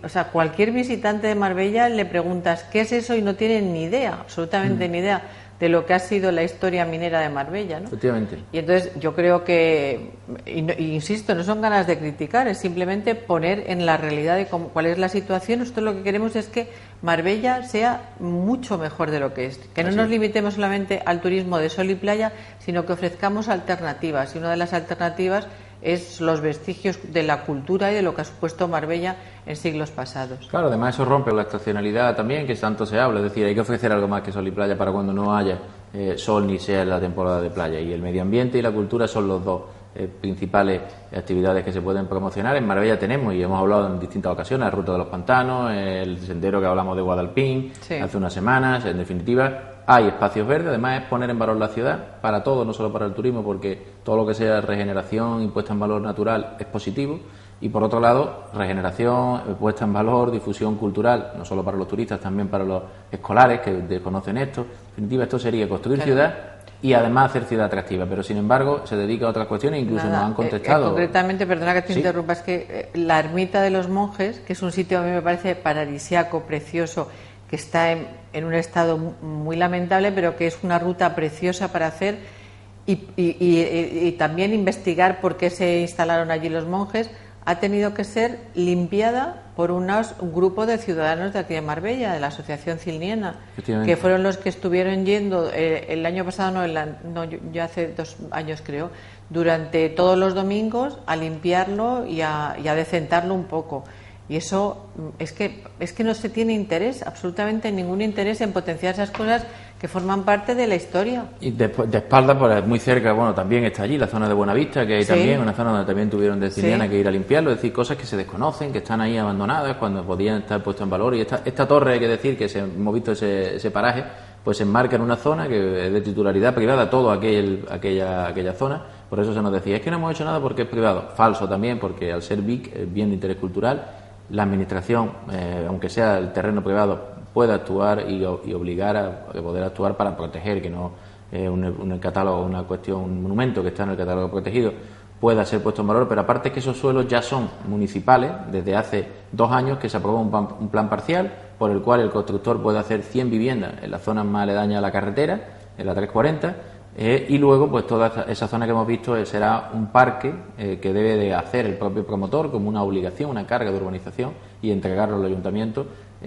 o sea, cualquier visitante de Marbella le preguntas qué es eso y no tienen ni idea, absolutamente ni idea de lo que ha sido la historia minera de Marbella, ¿no? Efectivamente. Y entonces yo creo que, insisto, no son ganas de criticar, es simplemente poner en la realidad de cuál es la situación. Nosotros lo que queremos es que Marbella sea mucho mejor de lo que es, que no nos limitemos solamente al turismo de sol y playa, sino que ofrezcamos alternativas, y una de las alternativas es los vestigios de la cultura y de lo que ha supuesto Marbella en siglos pasados. Claro, además eso rompe la estacionalidad también, que tanto se habla, es decir, hay que ofrecer algo más que sol y playa para cuando no haya sol ni sea en la temporada de playa, y el medio ambiente y la cultura son los dos principales actividades que se pueden promocionar. En Marbella tenemos, y hemos hablado en distintas ocasiones, la Ruta de los Pantanos, el sendero que hablamos de Guadalpín hace unas semanas. En definitiva, hay espacios verdes, además es poner en valor la ciudad para todo, no solo para el turismo, porque todo lo que sea regeneración y puesta en valor natural es positivo, y por otro lado, regeneración, puesta en valor, difusión cultural, no solo para los turistas, también para los escolares que desconocen esto. En definitiva, esto sería construir ciudad y además hacer ciudad atractiva, pero sin embargo se dedica a otras cuestiones, incluso nos han contestado. Concretamente, perdona que te interrumpa, es que la ermita de los monjes, que es un sitio a mí me parece paradisíaco, precioso, que está en un estado muy lamentable, pero que es una ruta preciosa para hacer y también investigar por qué se instalaron allí los monjes, ha tenido que ser limpiada por un grupo de ciudadanos de aquí de Marbella, de la Asociación Cilniana, que fueron los que estuvieron yendo el año pasado, ya hace 2 años creo, durante todos los domingos a limpiarlo y a decentarlo un poco. Y eso es que no se tiene interés, absolutamente ningún interés en potenciar esas cosas que forman parte de la historia. Y de espaldas, pues muy cerca, bueno, también está allí la zona de Buenavista, que hay también una zona donde también tuvieron de Cilniana que ir a limpiarlo, es decir, cosas que se desconocen, que están ahí abandonadas cuando podían estar puestas en valor. Y esta torre, hay que decir que hemos visto ese paraje, pues se enmarca en una zona que es de titularidad privada, todo aquella zona. Por eso se nos decía, es que no hemos hecho nada porque es privado. Falso también, porque al ser BIC, bien de interés cultural, la administración, aunque sea el terreno privado, puede actuar y obligar a poder actuar para proteger, que no un catálogo, una cuestión, un monumento que está en el catálogo protegido pueda ser puesto en valor. Pero aparte es que esos suelos ya son municipales desde hace 2 años que se aprobó un plan parcial por el cual el constructor puede hacer 100 viviendas en las zonas más aledañas a la carretera, en la 340, y luego pues toda esa zona que hemos visto será un parque que debe de hacer el propio promotor como una obligación, una carga de urbanización, y entregarlo al ayuntamiento.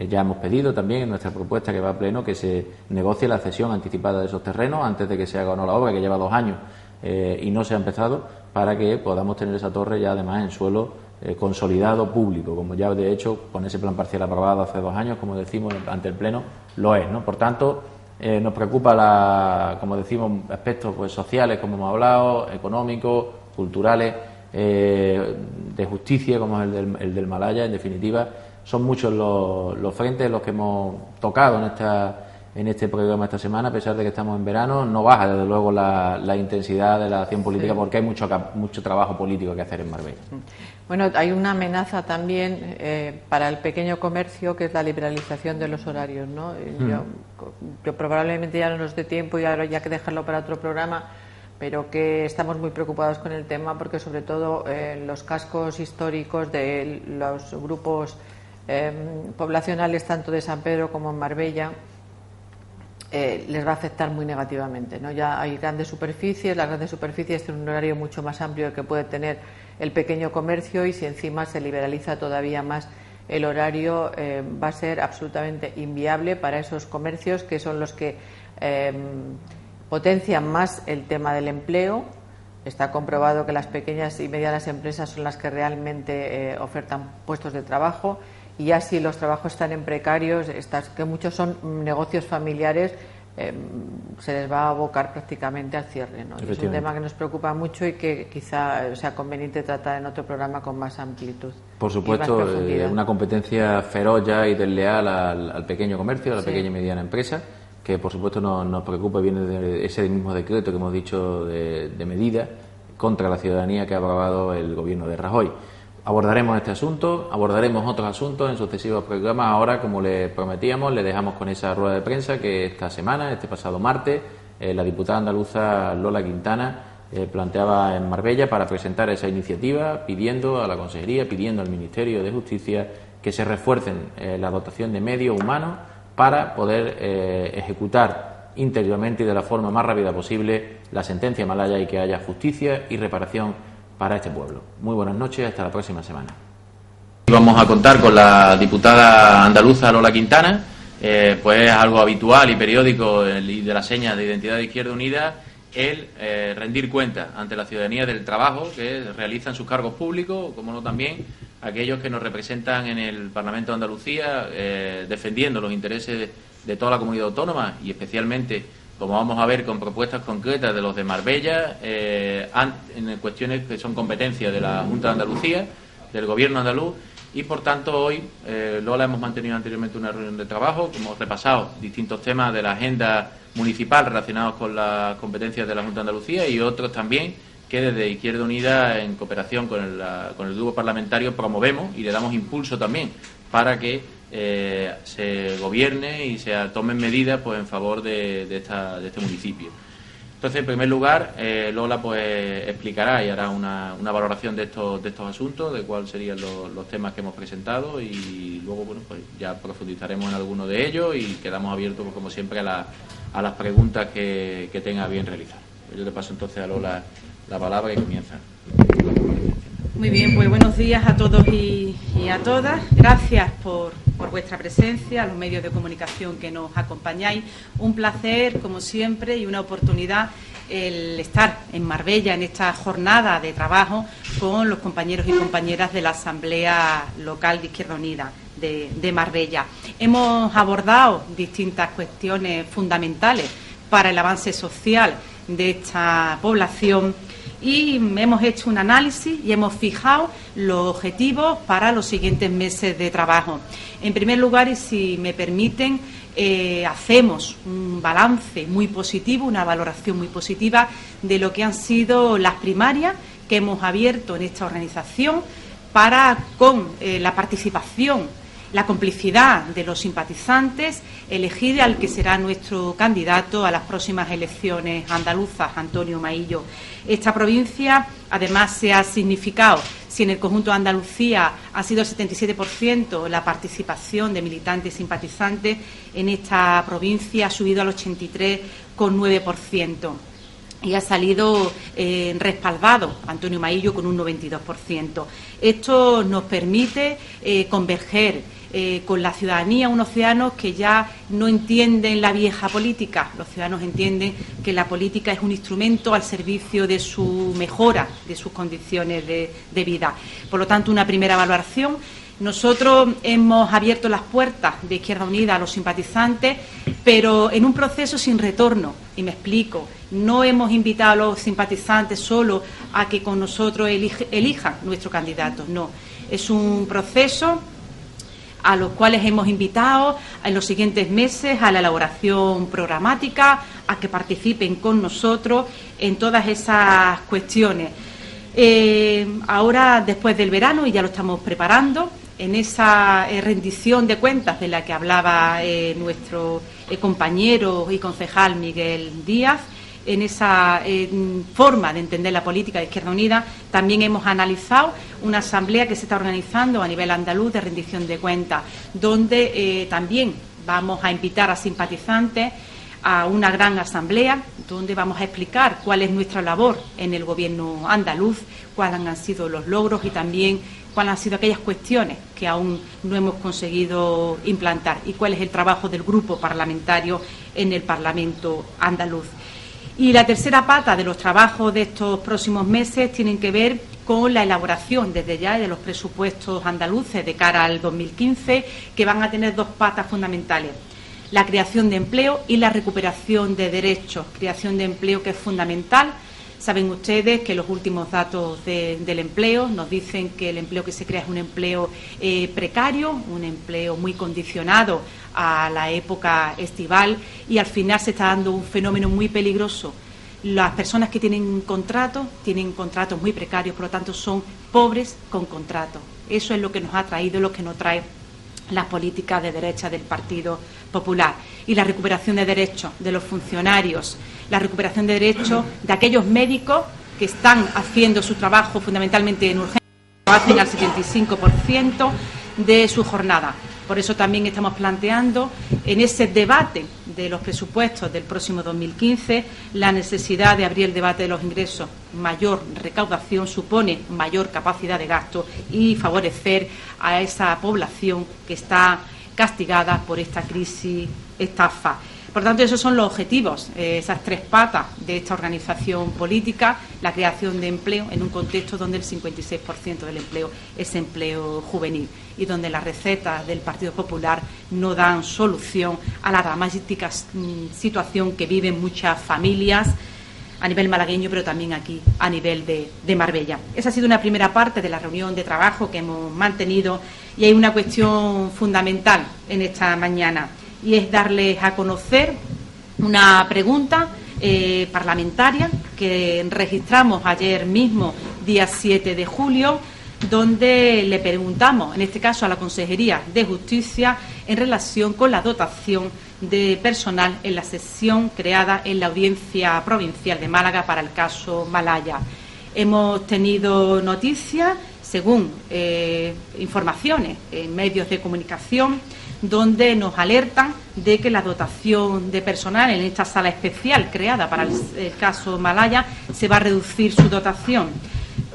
Ya hemos pedido también en nuestra propuesta, que va a pleno, que se negocie la cesión anticipada de esos terrenos antes de que se haga o no la obra, que lleva 2 años y no se ha empezado, para que podamos tener esa torre ya además en suelo consolidado público, como ya de hecho con ese plan parcial aprobado hace 2 años, como decimos ante el pleno, lo es, ¿no? Por tanto, nos preocupa como decimos, aspectos pues sociales, como hemos hablado, económicos, culturales, de justicia, como es el del Malaya. En definitiva, Son muchos los frentes los que hemos tocado en este programa esta semana. A pesar de que estamos en verano, no baja desde luego la intensidad de la acción política, porque hay mucho trabajo político que hacer en Marbella. Bueno, hay una amenaza también para el pequeño comercio, que es la liberalización de los horarios, ¿no? Yo probablemente ya no nos dé tiempo y ahora ya que dejarlo para otro programa, pero que estamos muy preocupados con el tema, porque sobre todo los cascos históricos de los grupos poblacionales tanto de San Pedro como en Marbella les va a afectar muy negativamente, ¿no? Ya hay grandes superficies, las grandes superficies tienen un horario mucho más amplio que puede tener el pequeño comercio, y si encima se liberaliza todavía más el horario, va a ser absolutamente inviable para esos comercios, que son los que potencian más el tema del empleo. Está comprobado que las pequeñas y medianas empresas son las que realmente ofertan puestos de trabajo, y ya si los trabajos están en precarios, que muchos son negocios familiares, se les va a abocar prácticamente al cierre, ¿no? Es un tema que nos preocupa mucho y que quizá sea conveniente tratar en otro programa con más amplitud. Por supuesto, una competencia feroz ya y desleal al pequeño comercio, a la pequeña y mediana empresa, que por supuesto nos preocupa. Viene de ese mismo decreto que hemos dicho de medidas contra la ciudadanía que ha aprobado el gobierno de Rajoy. Abordaremos este asunto, abordaremos otros asuntos en sucesivos programas. Ahora, como le prometíamos, le dejamos con esa rueda de prensa que esta semana, este pasado martes, la diputada andaluza Lola Quintana planteaba en Marbella para presentar esa iniciativa, pidiendo a la Consejería, pidiendo al Ministerio de Justicia que se refuercen la dotación de medios humanos para poder ejecutar íntegramente y de la forma más rápida posible la sentencia malaya, y que haya justicia y reparación para este pueblo. Muy buenas noches, hasta la próxima semana. Vamos a contar con la diputada andaluza Lola Quintana, pues es algo habitual y periódico y de las señas de identidad de Izquierda Unida el rendir cuenta ante la ciudadanía del trabajo que realizan sus cargos públicos, como no también aquellos que nos representan en el Parlamento de Andalucía, defendiendo los intereses de toda la comunidad autónoma, y especialmente, como vamos a ver, con propuestas concretas de los de Marbella, en cuestiones que son competencia de la Junta de Andalucía, del Gobierno andaluz, y por tanto hoy, Lola, hemos mantenido anteriormente una reunión de trabajo, hemos repasado distintos temas de la agenda municipal relacionados con las competencias de la Junta de Andalucía, y otros también que desde Izquierda Unida, en cooperación con el grupo parlamentario, promovemos y le damos impulso también para que se gobierne y se tomen medidas pues en favor de este municipio. Entonces, en primer lugar, Lola pues explicará y hará una valoración de estos asuntos, de cuáles serían los temas que hemos presentado, y luego bueno pues ya profundizaremos en alguno de ellos y quedamos abiertos, pues, como siempre, a las preguntas que tenga bien realizar. Yo le paso entonces a Lola la palabra y comienza. Muy bien, pues buenos días a todos y a todas. Gracias por vuestra presencia, a los medios de comunicación que nos acompañáis. Un placer, como siempre, y una oportunidad el estar en Marbella en esta jornada de trabajo con los compañeros y compañeras de la Asamblea Local de Izquierda Unida de Marbella. Hemos abordado distintas cuestiones fundamentales para el avance social de esta población, y hemos hecho un análisis y hemos fijado los objetivos para los siguientes meses de trabajo. En primer lugar, y si me permiten, hacemos un balance muy positivo, una valoración muy positiva de lo que han sido las primarias que hemos abierto en esta organización para, con la participación, la complicidad de los simpatizantes, elegir al que será nuestro candidato a las próximas elecciones andaluzas, Antonio Maillo. Esta provincia, además, se ha significado, si en el conjunto de Andalucía ha sido el 77% la participación de militantes y simpatizantes, en esta provincia ha subido al 83,9%. Y ha salido respaldado Antonio Maillo con un 92%. Esto nos permite converger con la ciudadanía, unos ciudadanos que ya no entienden la vieja política. Los ciudadanos entienden que la política es un instrumento al servicio de su mejora, de sus condiciones de vida. Por lo tanto, una primera valoración. Nosotros hemos abierto las puertas de Izquierda Unida a los simpatizantes, pero en un proceso sin retorno. Y me explico. No hemos invitado a los simpatizantes solo a que con nosotros elijan nuestro candidato. No. Es un proceso a los cuales hemos invitado en los siguientes meses a la elaboración programática, a que participen con nosotros en todas esas cuestiones. Ahora, después del verano, y ya lo estamos preparando, en esa rendición de cuentas de la que hablaba nuestro compañero y concejal Miguel Díaz, en esa forma de entender la política de Izquierda Unida, también hemos analizado una asamblea que se está organizando a nivel andaluz de rendición de cuentas, donde también vamos a invitar a simpatizantes a una gran asamblea, donde vamos a explicar cuál es nuestra labor en el Gobierno andaluz, cuáles han sido los logros y también cuáles han sido aquellas cuestiones que aún no hemos conseguido implantar y cuál es el trabajo del grupo parlamentario en el Parlamento andaluz. Y la tercera pata de los trabajos de estos próximos meses tienen que ver con la elaboración desde ya de los presupuestos andaluces de cara al 2015, que van a tener dos patas fundamentales: la creación de empleo y la recuperación de derechos. Creación de empleo, que es fundamental. Saben ustedes que los últimos datos del empleo nos dicen que el empleo que se crea es un empleo precario, un empleo muy condicionado a la época estival, y al final se está dando un fenómeno muy peligroso. Las personas que tienen contratos muy precarios, por lo tanto son pobres con contratos. Eso es lo que nos ha traído, lo que nos trae las políticas de derecha del Partido Popular. Y la recuperación de derechos de los funcionarios, la recuperación de derechos de aquellos médicos que están haciendo su trabajo fundamentalmente en urgencia, lo hacen al 75% de su jornada. Por eso también estamos planteando en ese debate de los presupuestos del próximo 2015 la necesidad de abrir el debate de los ingresos. Mayor recaudación supone mayor capacidad de gasto y favorecer a esa población que está castigada por esta crisis estafa. Por tanto, esos son los objetivos, esas tres patas de esta organización política: la creación de empleo en un contexto donde el 56% del empleo es empleo juvenil y donde las recetas del Partido Popular no dan solución a la dramática situación que viven muchas familias a nivel malagueño, pero también aquí a nivel de Marbella. Esa ha sido una primera parte de la reunión de trabajo que hemos mantenido, y hay una cuestión fundamental en esta mañana, y es darles a conocer una pregunta parlamentaria que registramos ayer mismo, día 7 de julio, donde le preguntamos, en este caso a la Consejería de Justicia, en relación con la dotación de personal en la sección creada en la Audiencia Provincial de Málaga para el caso Malaya. Hemos tenido noticias, según informaciones en medios de comunicación, donde nos alertan de que la dotación de personal en esta sala especial creada para el caso Malaya se va a reducir su dotación,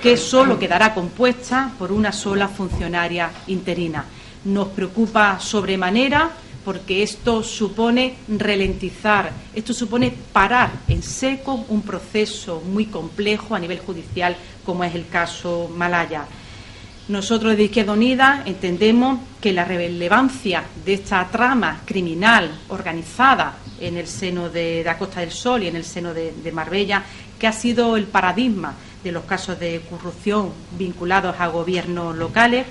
que solo quedará compuesta por una sola funcionaria interina. Nos preocupa sobremanera porque esto supone ralentizar, esto supone parar en seco un proceso muy complejo a nivel judicial como es el caso Malaya. Nosotros desde Izquierda Unida entendemos que la relevancia de esta trama criminal organizada en el seno de la Costa del Sol y en el seno de Marbella, que ha sido el paradigma de los casos de corrupción vinculados a gobiernos locales,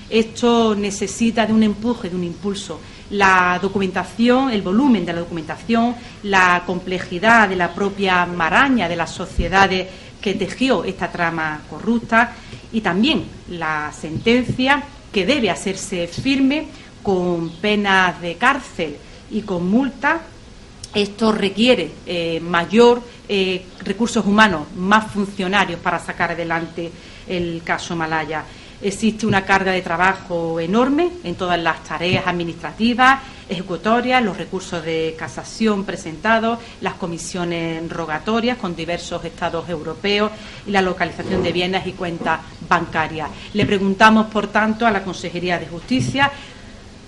esto necesita de un empuje, de un impulso. La documentación, el volumen de la documentación, la complejidad de la propia maraña de las sociedades que tejió esta trama corrupta, y también la sentencia, que debe hacerse firme con penas de cárcel y con multa. Esto requiere mayor recursos humanos, más funcionarios para sacar adelante el caso Malaya. Existe una carga de trabajo enorme en todas las tareas administrativas, ejecutorias, los recursos de casación presentados, las comisiones rogatorias con diversos estados europeos y la localización de bienes y cuentas bancarias. Le preguntamos, por tanto, a la Consejería de Justicia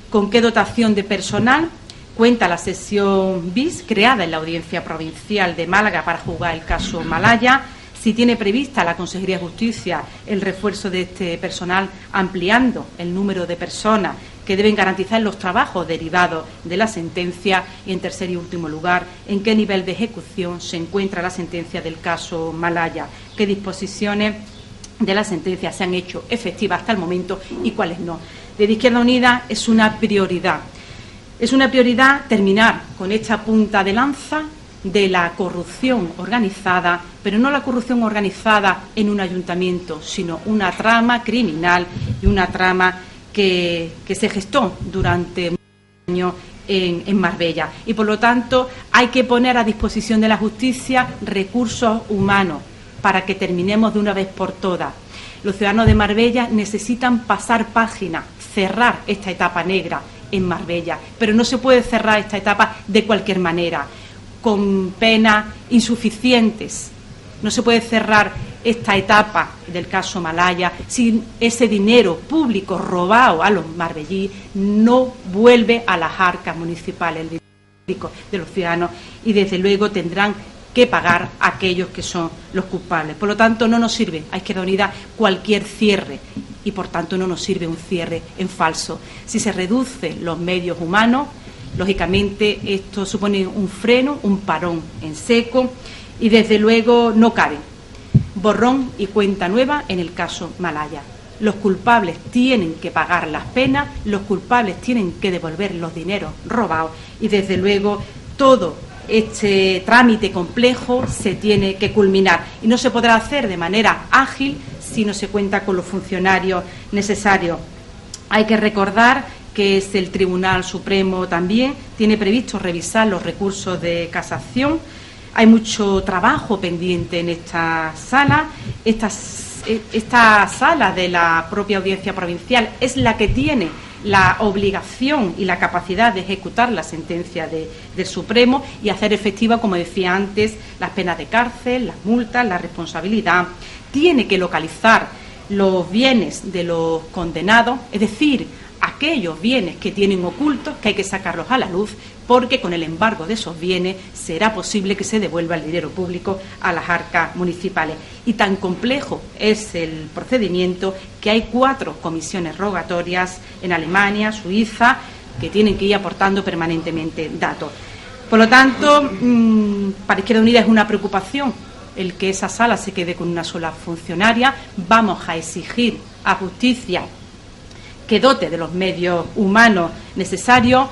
con qué dotación de personal cuenta la sección BIS creada en la Audiencia Provincial de Málaga para juzgar el caso Malaya, si tiene prevista la Consejería de Justicia el refuerzo de este personal ampliando el número de personas que deben garantizar los trabajos derivados de la sentencia, y en tercer y último lugar, en qué nivel de ejecución se encuentra la sentencia del caso Malaya, qué disposiciones de la sentencia se han hecho efectivas hasta el momento y cuáles no. Desde Izquierda Unida es una prioridad. Es una prioridad terminar con esta punta de lanza de la corrupción organizada, pero no la corrupción organizada en un ayuntamiento, sino una trama criminal y una trama que se gestó durante un año en Marbella. Y por lo tanto hay que poner a disposición de la justicia recursos humanos para que terminemos de una vez por todas. Los ciudadanos de Marbella necesitan pasar página, cerrar esta etapa negra en Marbella, pero no se puede cerrar esta etapa de cualquier manera, con penas insuficientes. No se puede cerrar esta etapa del caso Malaya si ese dinero público robado a los marbellíes no vuelve a las arcas municipales, el dinero público de los ciudadanos, y desde luego tendrán que pagar a aquellos que son los culpables. Por lo tanto, no nos sirve a Izquierda Unida cualquier cierre y, por tanto, no nos sirve un cierre en falso. Si se reducen los medios humanos, lógicamente esto supone un freno, un parón en seco y, desde luego, no cabe borrón y cuenta nueva en el caso Malaya. Los culpables tienen que pagar las penas, los culpables tienen que devolver los dineros robados y, desde luego, todo este trámite complejo se tiene que culminar y no se podrá hacer de manera ágil si no se cuenta con los funcionarios necesarios. Hay que recordar que es el Tribunal Supremo también tiene previsto revisar los recursos de casación. Hay mucho trabajo pendiente en esta sala. Esta sala de la propia Audiencia Provincial es la que tiene la obligación y la capacidad de ejecutar la sentencia del Supremo y hacer efectiva, como decía antes, las penas de cárcel, las multas, la responsabilidad. Tiene que localizar los bienes de los condenados, es decir, aquellos bienes que tienen ocultos, que hay que sacarlos a la luz, porque con el embargo de esos bienes será posible que se devuelva el dinero público a las arcas municipales. Y tan complejo es el procedimiento que hay 4 comisiones rogatorias en Alemania, Suiza, que tienen que ir aportando permanentemente datos. Por lo tanto, para Izquierda Unida es una preocupación el que esa sala se quede con una sola funcionaria. Vamos a exigir a justicia que dote de los medios humanos necesarios.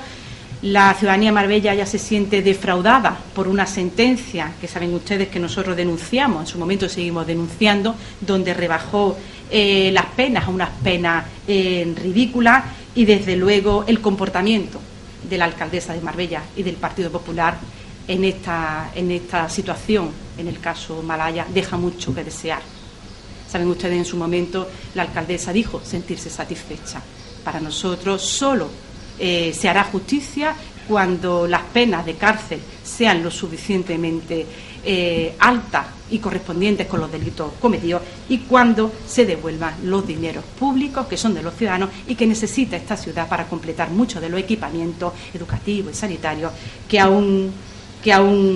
La ciudadanía de Marbella ya se siente defraudada por una sentencia que saben ustedes que nosotros denunciamos, en su momento seguimos denunciando, donde rebajó las penas a unas penas ridículas, y desde luego el comportamiento de la alcaldesa de Marbella y del Partido Popular en esta situación, en el caso Malaya, deja mucho que desear. Saben ustedes, en su momento la alcaldesa dijo sentirse satisfecha. Para nosotros solo se hará justicia cuando las penas de cárcel sean lo suficientemente altas y correspondientes con los delitos cometidos, y cuando se devuelvan los dineros públicos que son de los ciudadanos y que necesita esta ciudad para completar muchos de los equipamientos educativos y sanitarios que aún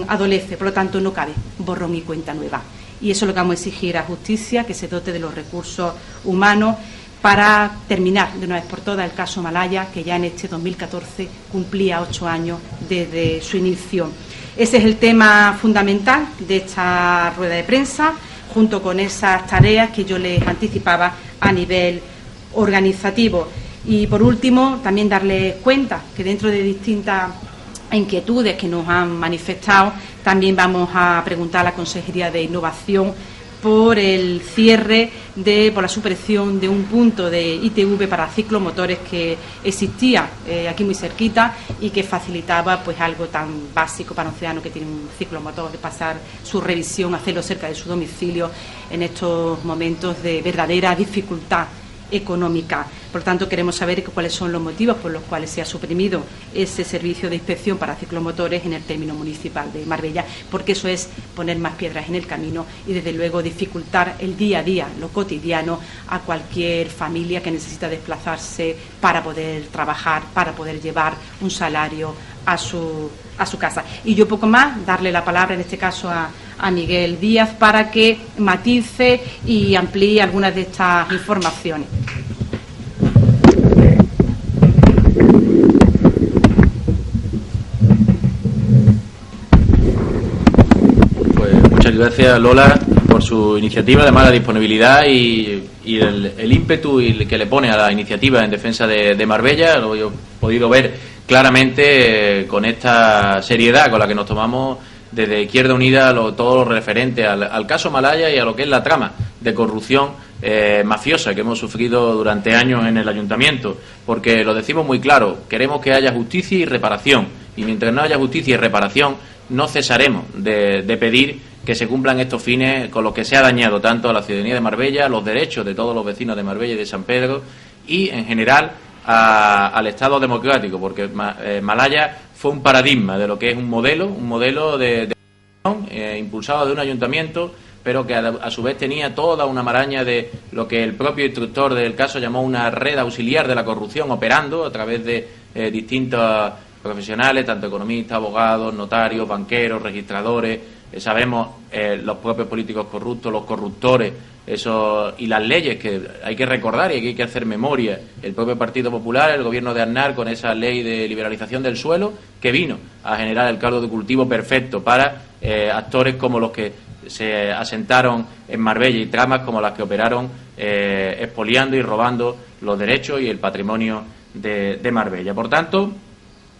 adolece. Por lo tanto, no cabe borrón y cuenta nueva. Y eso es lo que vamos a exigir a justicia, que se dote de los recursos humanos para terminar de una vez por todas el caso Malaya, que ya en este 2014 cumplía 8 años desde su inicio. Ese es el tema fundamental de esta rueda de prensa, junto con esas tareas que yo les anticipaba a nivel organizativo. Y por último, también darles cuenta que dentro de distintas inquietudes que nos han manifestado, también vamos a preguntar a la Consejería de Innovación por el cierre por la supresión de un punto de ITV para ciclomotores que existía aquí muy cerquita y que facilitaba pues algo tan básico para un ciudadano que tiene un ciclomotor, de pasar su revisión, hacerlo cerca de su domicilio en estos momentos de verdadera dificultad económica. Por lo tanto, queremos saber cuáles son los motivos por los cuales se ha suprimido ese servicio de inspección para ciclomotores en el término municipal de Marbella, porque eso es poner más piedras en el camino y, desde luego, dificultar el día a día, lo cotidiano, a cualquier familia que necesita desplazarse para poder trabajar, para poder llevar un salario a su casa. Y yo poco más, darle la palabra en este caso a Miguel Díaz para que matice y amplíe algunas de estas informaciones. Pues muchas gracias, Lola. por su iniciativa, además la disponibilidad y el ímpetu que le pone a la iniciativa en defensa de Marbella. Lo he podido ver claramente con esta seriedad con la que nos tomamos desde Izquierda Unida todo lo referente al caso Malaya y a lo que es la trama de corrupción mafiosa que hemos sufrido durante años en el Ayuntamiento, porque lo decimos muy claro, queremos que haya justicia y reparación, y mientras no haya justicia y reparación no cesaremos de pedir que se cumplan estos fines con los que se ha dañado tanto a la ciudadanía de Marbella, los derechos de todos los vecinos de Marbella y de San Pedro y en general al Estado democrático, porque Malaya fue un paradigma de lo que es un modelo de impulsado de un ayuntamiento, pero que a su vez tenía toda una maraña de lo que el propio instructor del caso llamó una red auxiliar de la corrupción operando a través de distintos profesionales, tanto economistas, abogados, notarios, banqueros, registradores. Sabemos los propios políticos corruptos, los corruptores, y las leyes que hay que recordar y hay que hacer memoria. El propio Partido Popular, el gobierno de Aznar, con esa ley de liberalización del suelo, que vino a generar el caldo de cultivo perfecto para actores como los que se asentaron en Marbella y tramas como las que operaron expoliando y robando los derechos y el patrimonio de Marbella. Por tanto,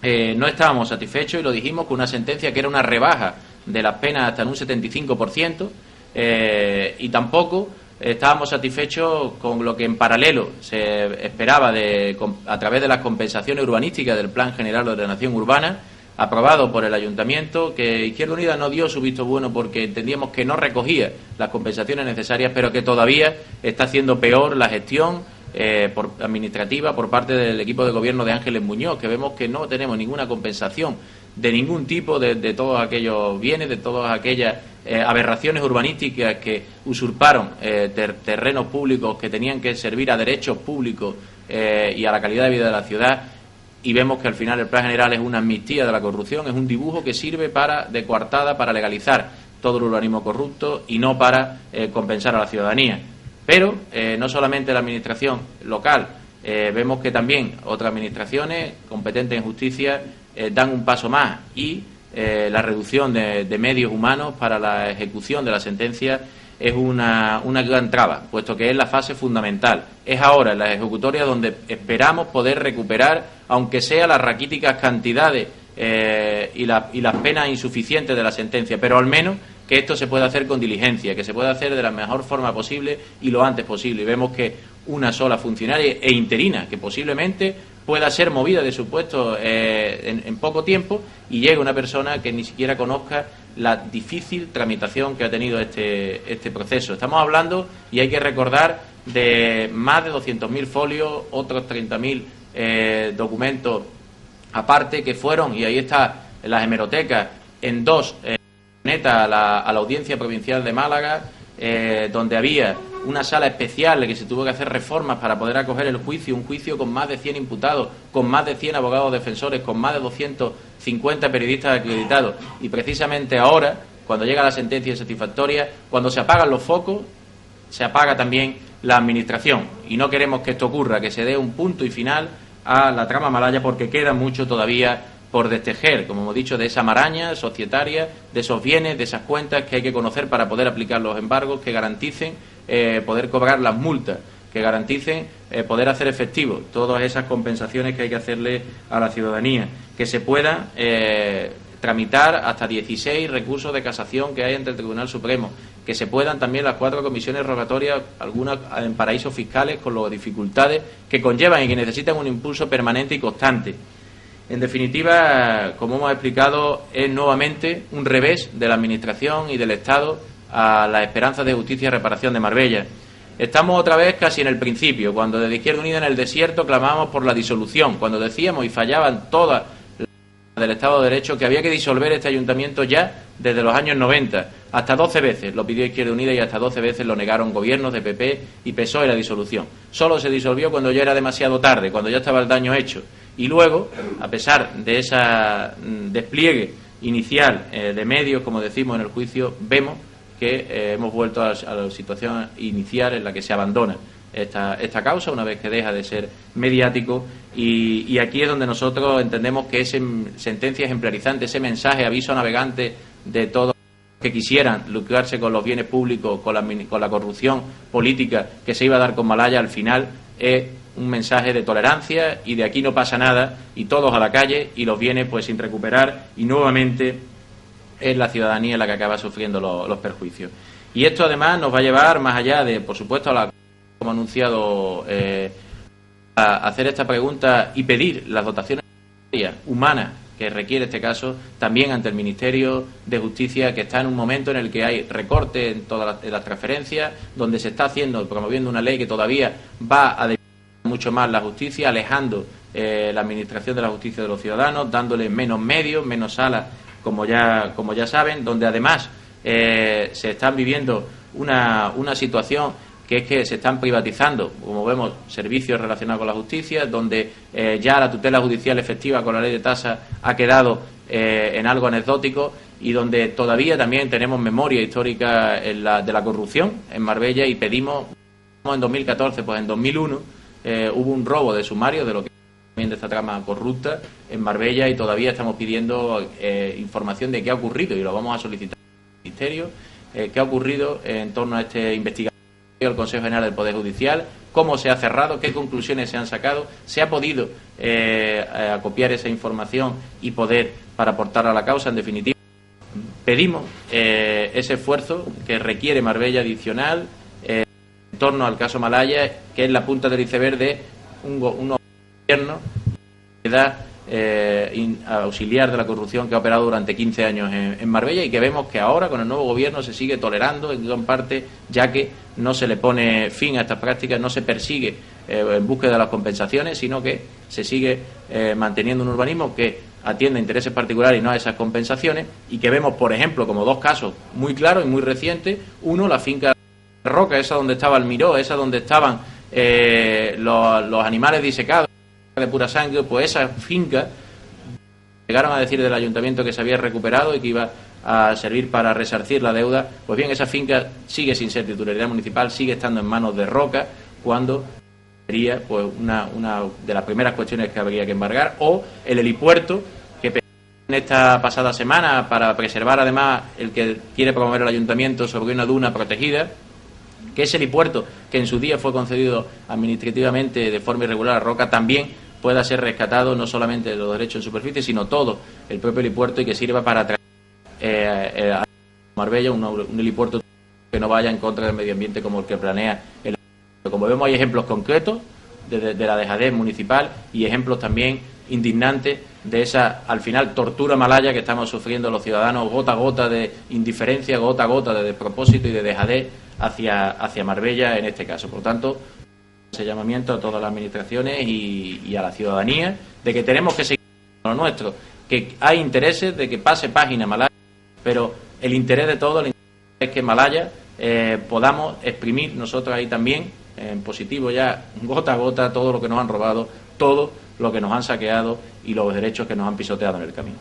no estábamos satisfechos y lo dijimos con una sentencia que era una rebaja de las penas hasta en un 75%, y tampoco estábamos satisfechos con lo que en paralelo se esperaba a través de las compensaciones urbanísticas del Plan General de Ordenación Urbana aprobado por el Ayuntamiento, que Izquierda Unida no dio su visto bueno porque entendíamos que no recogía las compensaciones necesarias, pero que todavía está haciendo peor la gestión administrativa por parte del equipo de gobierno de Ángeles Muñoz, que vemos que no tenemos ninguna compensación de ningún tipo de todos aquellos bienes, de todas aquellas aberraciones urbanísticas que usurparon terrenos públicos que tenían que servir a derechos públicos y a la calidad de vida de la ciudad. Y vemos que al final el Plan General es una amnistía de la corrupción, es un dibujo que sirve de coartada para legalizar todo el urbanismo corrupto y no para compensar a la ciudadanía. Pero no solamente la administración local, vemos que también otras administraciones competentes en justicia dan un paso más y la reducción de medios humanos para la ejecución de la sentencia es una gran traba, puesto que es la fase fundamental. Es ahora en las ejecutorias donde esperamos poder recuperar, aunque sea las raquíticas cantidades y las penas insuficientes de la sentencia, pero al menos que esto se pueda hacer con diligencia, que se pueda hacer de la mejor forma posible y lo antes posible. Y vemos que una sola funcionaria e interina, que posiblemente pueda ser movida de su puesto en poco tiempo, y llegue una persona que ni siquiera conozca la difícil tramitación que ha tenido este proceso. Estamos hablando, y hay que recordar, de más de 200.000 folios, otros 30.000 documentos aparte que fueron, y ahí está en las hemerotecas, en dos a la Audiencia Provincial de Málaga, donde había una sala especial que se tuvo que hacer reformas para poder acoger el juicio, un juicio con más de 100 imputados, con más de 100 abogados defensores, con más de 250 periodistas acreditados. Y precisamente ahora, cuando llega la sentencia satisfactoria, cuando se apagan los focos, se apaga también la administración. Y no queremos que esto ocurra, que se dé un punto y final a la trama Malaya, porque queda mucho todavía por destejer, como hemos dicho, de esa maraña societaria, de esos bienes, de esas cuentas que hay que conocer para poder aplicar los embargos que garanticen poder cobrar las multas, que garanticen poder hacer efectivo todas esas compensaciones que hay que hacerle a la ciudadanía, que se puedan tramitar hasta 16 recursos de casación que hay ante el Tribunal Supremo, que se puedan también las 4 comisiones rogatorias, algunas en paraísos fiscales, con las dificultades que conllevan y que necesitan un impulso permanente y constante. En definitiva, como hemos explicado, es nuevamente un revés de la Administración y del Estado a las esperanzas de justicia y reparación de Marbella. Estamos otra vez casi en el principio, cuando desde Izquierda Unida en el desierto clamábamos por la disolución, cuando decíamos y fallaban todas las del Estado de Derecho que había que disolver este ayuntamiento ya desde los años 90. Hasta 12 veces lo pidió Izquierda Unida y hasta 12 veces lo negaron gobiernos de PP y PSOE la disolución. Solo se disolvió cuando ya era demasiado tarde, cuando ya estaba el daño hecho. Y luego, a pesar de ese despliegue inicial de medios, como decimos en el juicio, vemos que hemos vuelto a la situación inicial en la que se abandona esta causa una vez que deja de ser mediático, y aquí es donde nosotros entendemos que esa sentencia ejemplarizante, ese mensaje, aviso a navegantes de todos que quisieran lucrarse con los bienes públicos, con la corrupción política que se iba a dar con Malaya, al final es un mensaje de tolerancia y de aquí no pasa nada y todos a la calle y los bienes pues sin recuperar y nuevamente es la ciudadanía la que acaba sufriendo los perjuicios. Y esto además nos va a llevar más allá de, por supuesto, como ha anunciado, a hacer esta pregunta y pedir las dotaciones humanas que requiere este caso, también ante el Ministerio de Justicia, que está en un momento en el que hay recortes en todas las transferencias, donde se está promoviendo una ley que todavía va a debilitar mucho más la justicia, alejando la administración de la justicia de los ciudadanos, dándole menos medios, menos salas, como ya saben, donde además se están viviendo una situación que es que se están privatizando, como vemos, servicios relacionados con la justicia, donde ya la tutela judicial efectiva con la ley de tasas ha quedado en algo anecdótico y donde todavía también tenemos memoria histórica de la corrupción en Marbella y pedimos, en 2014, pues en 2001 hubo un robo de sumarios de lo que también de esta trama corrupta en Marbella y todavía estamos pidiendo información de qué ha ocurrido y lo vamos a solicitar al Ministerio, qué ha ocurrido en torno a esta investigación del Consejo General del Poder Judicial, cómo se ha cerrado, qué conclusiones se han sacado, se ha podido acopiar esa información y poder para aportar a la causa. En definitiva, pedimos ese esfuerzo que requiere Marbella adicional en torno al caso Malaya, que es la punta del iceberg de un gobierno que da auxiliar de la corrupción que ha operado durante 15 años en Marbella y que vemos que ahora con el nuevo gobierno se sigue tolerando en gran parte, ya que no se le pone fin a estas prácticas, no se persigue en búsqueda de las compensaciones, sino que se sigue manteniendo un urbanismo que atiende a intereses particulares y no a esas compensaciones, y que vemos, por ejemplo, como dos casos muy claros y muy recientes. Uno, la finca de Roca, esa donde estaba el Miró, esa donde estaban los animales disecados de pura sangre, pues esa finca llegaron a decir del ayuntamiento que se había recuperado y que iba a servir para resarcir la deuda. Pues bien, esa finca sigue sin ser titularidad municipal, sigue estando en manos de Roca, cuando sería pues una de las primeras cuestiones que habría que embargar. O el helipuerto que en esta pasada semana para preservar además el que quiere promover el ayuntamiento sobre una duna protegida, que ese helipuerto que en su día fue concedido administrativamente de forma irregular a Roca también pueda ser rescatado, no solamente de los derechos en superficie, sino todo el propio helipuerto, y que sirva para traer a Marbella un helipuerto que no vaya en contra del medio ambiente como el que planea el. Como vemos, hay ejemplos concretos de la dejadez municipal y ejemplos también indignantes de esa, al final, tortura malaya que estamos sufriendo los ciudadanos, gota a gota de indiferencia, gota a gota de despropósito y de dejadez hacia Marbella en este caso. Por lo tanto, ese llamamiento a todas las administraciones y a la ciudadanía de que tenemos que seguir con lo nuestro, que hay intereses de que pase página Malaya, pero el interés de todos es que Malaya podamos exprimir nosotros ahí también en positivo, ya gota a gota, todo lo que nos han robado, todo lo que nos han saqueado y los derechos que nos han pisoteado en el camino.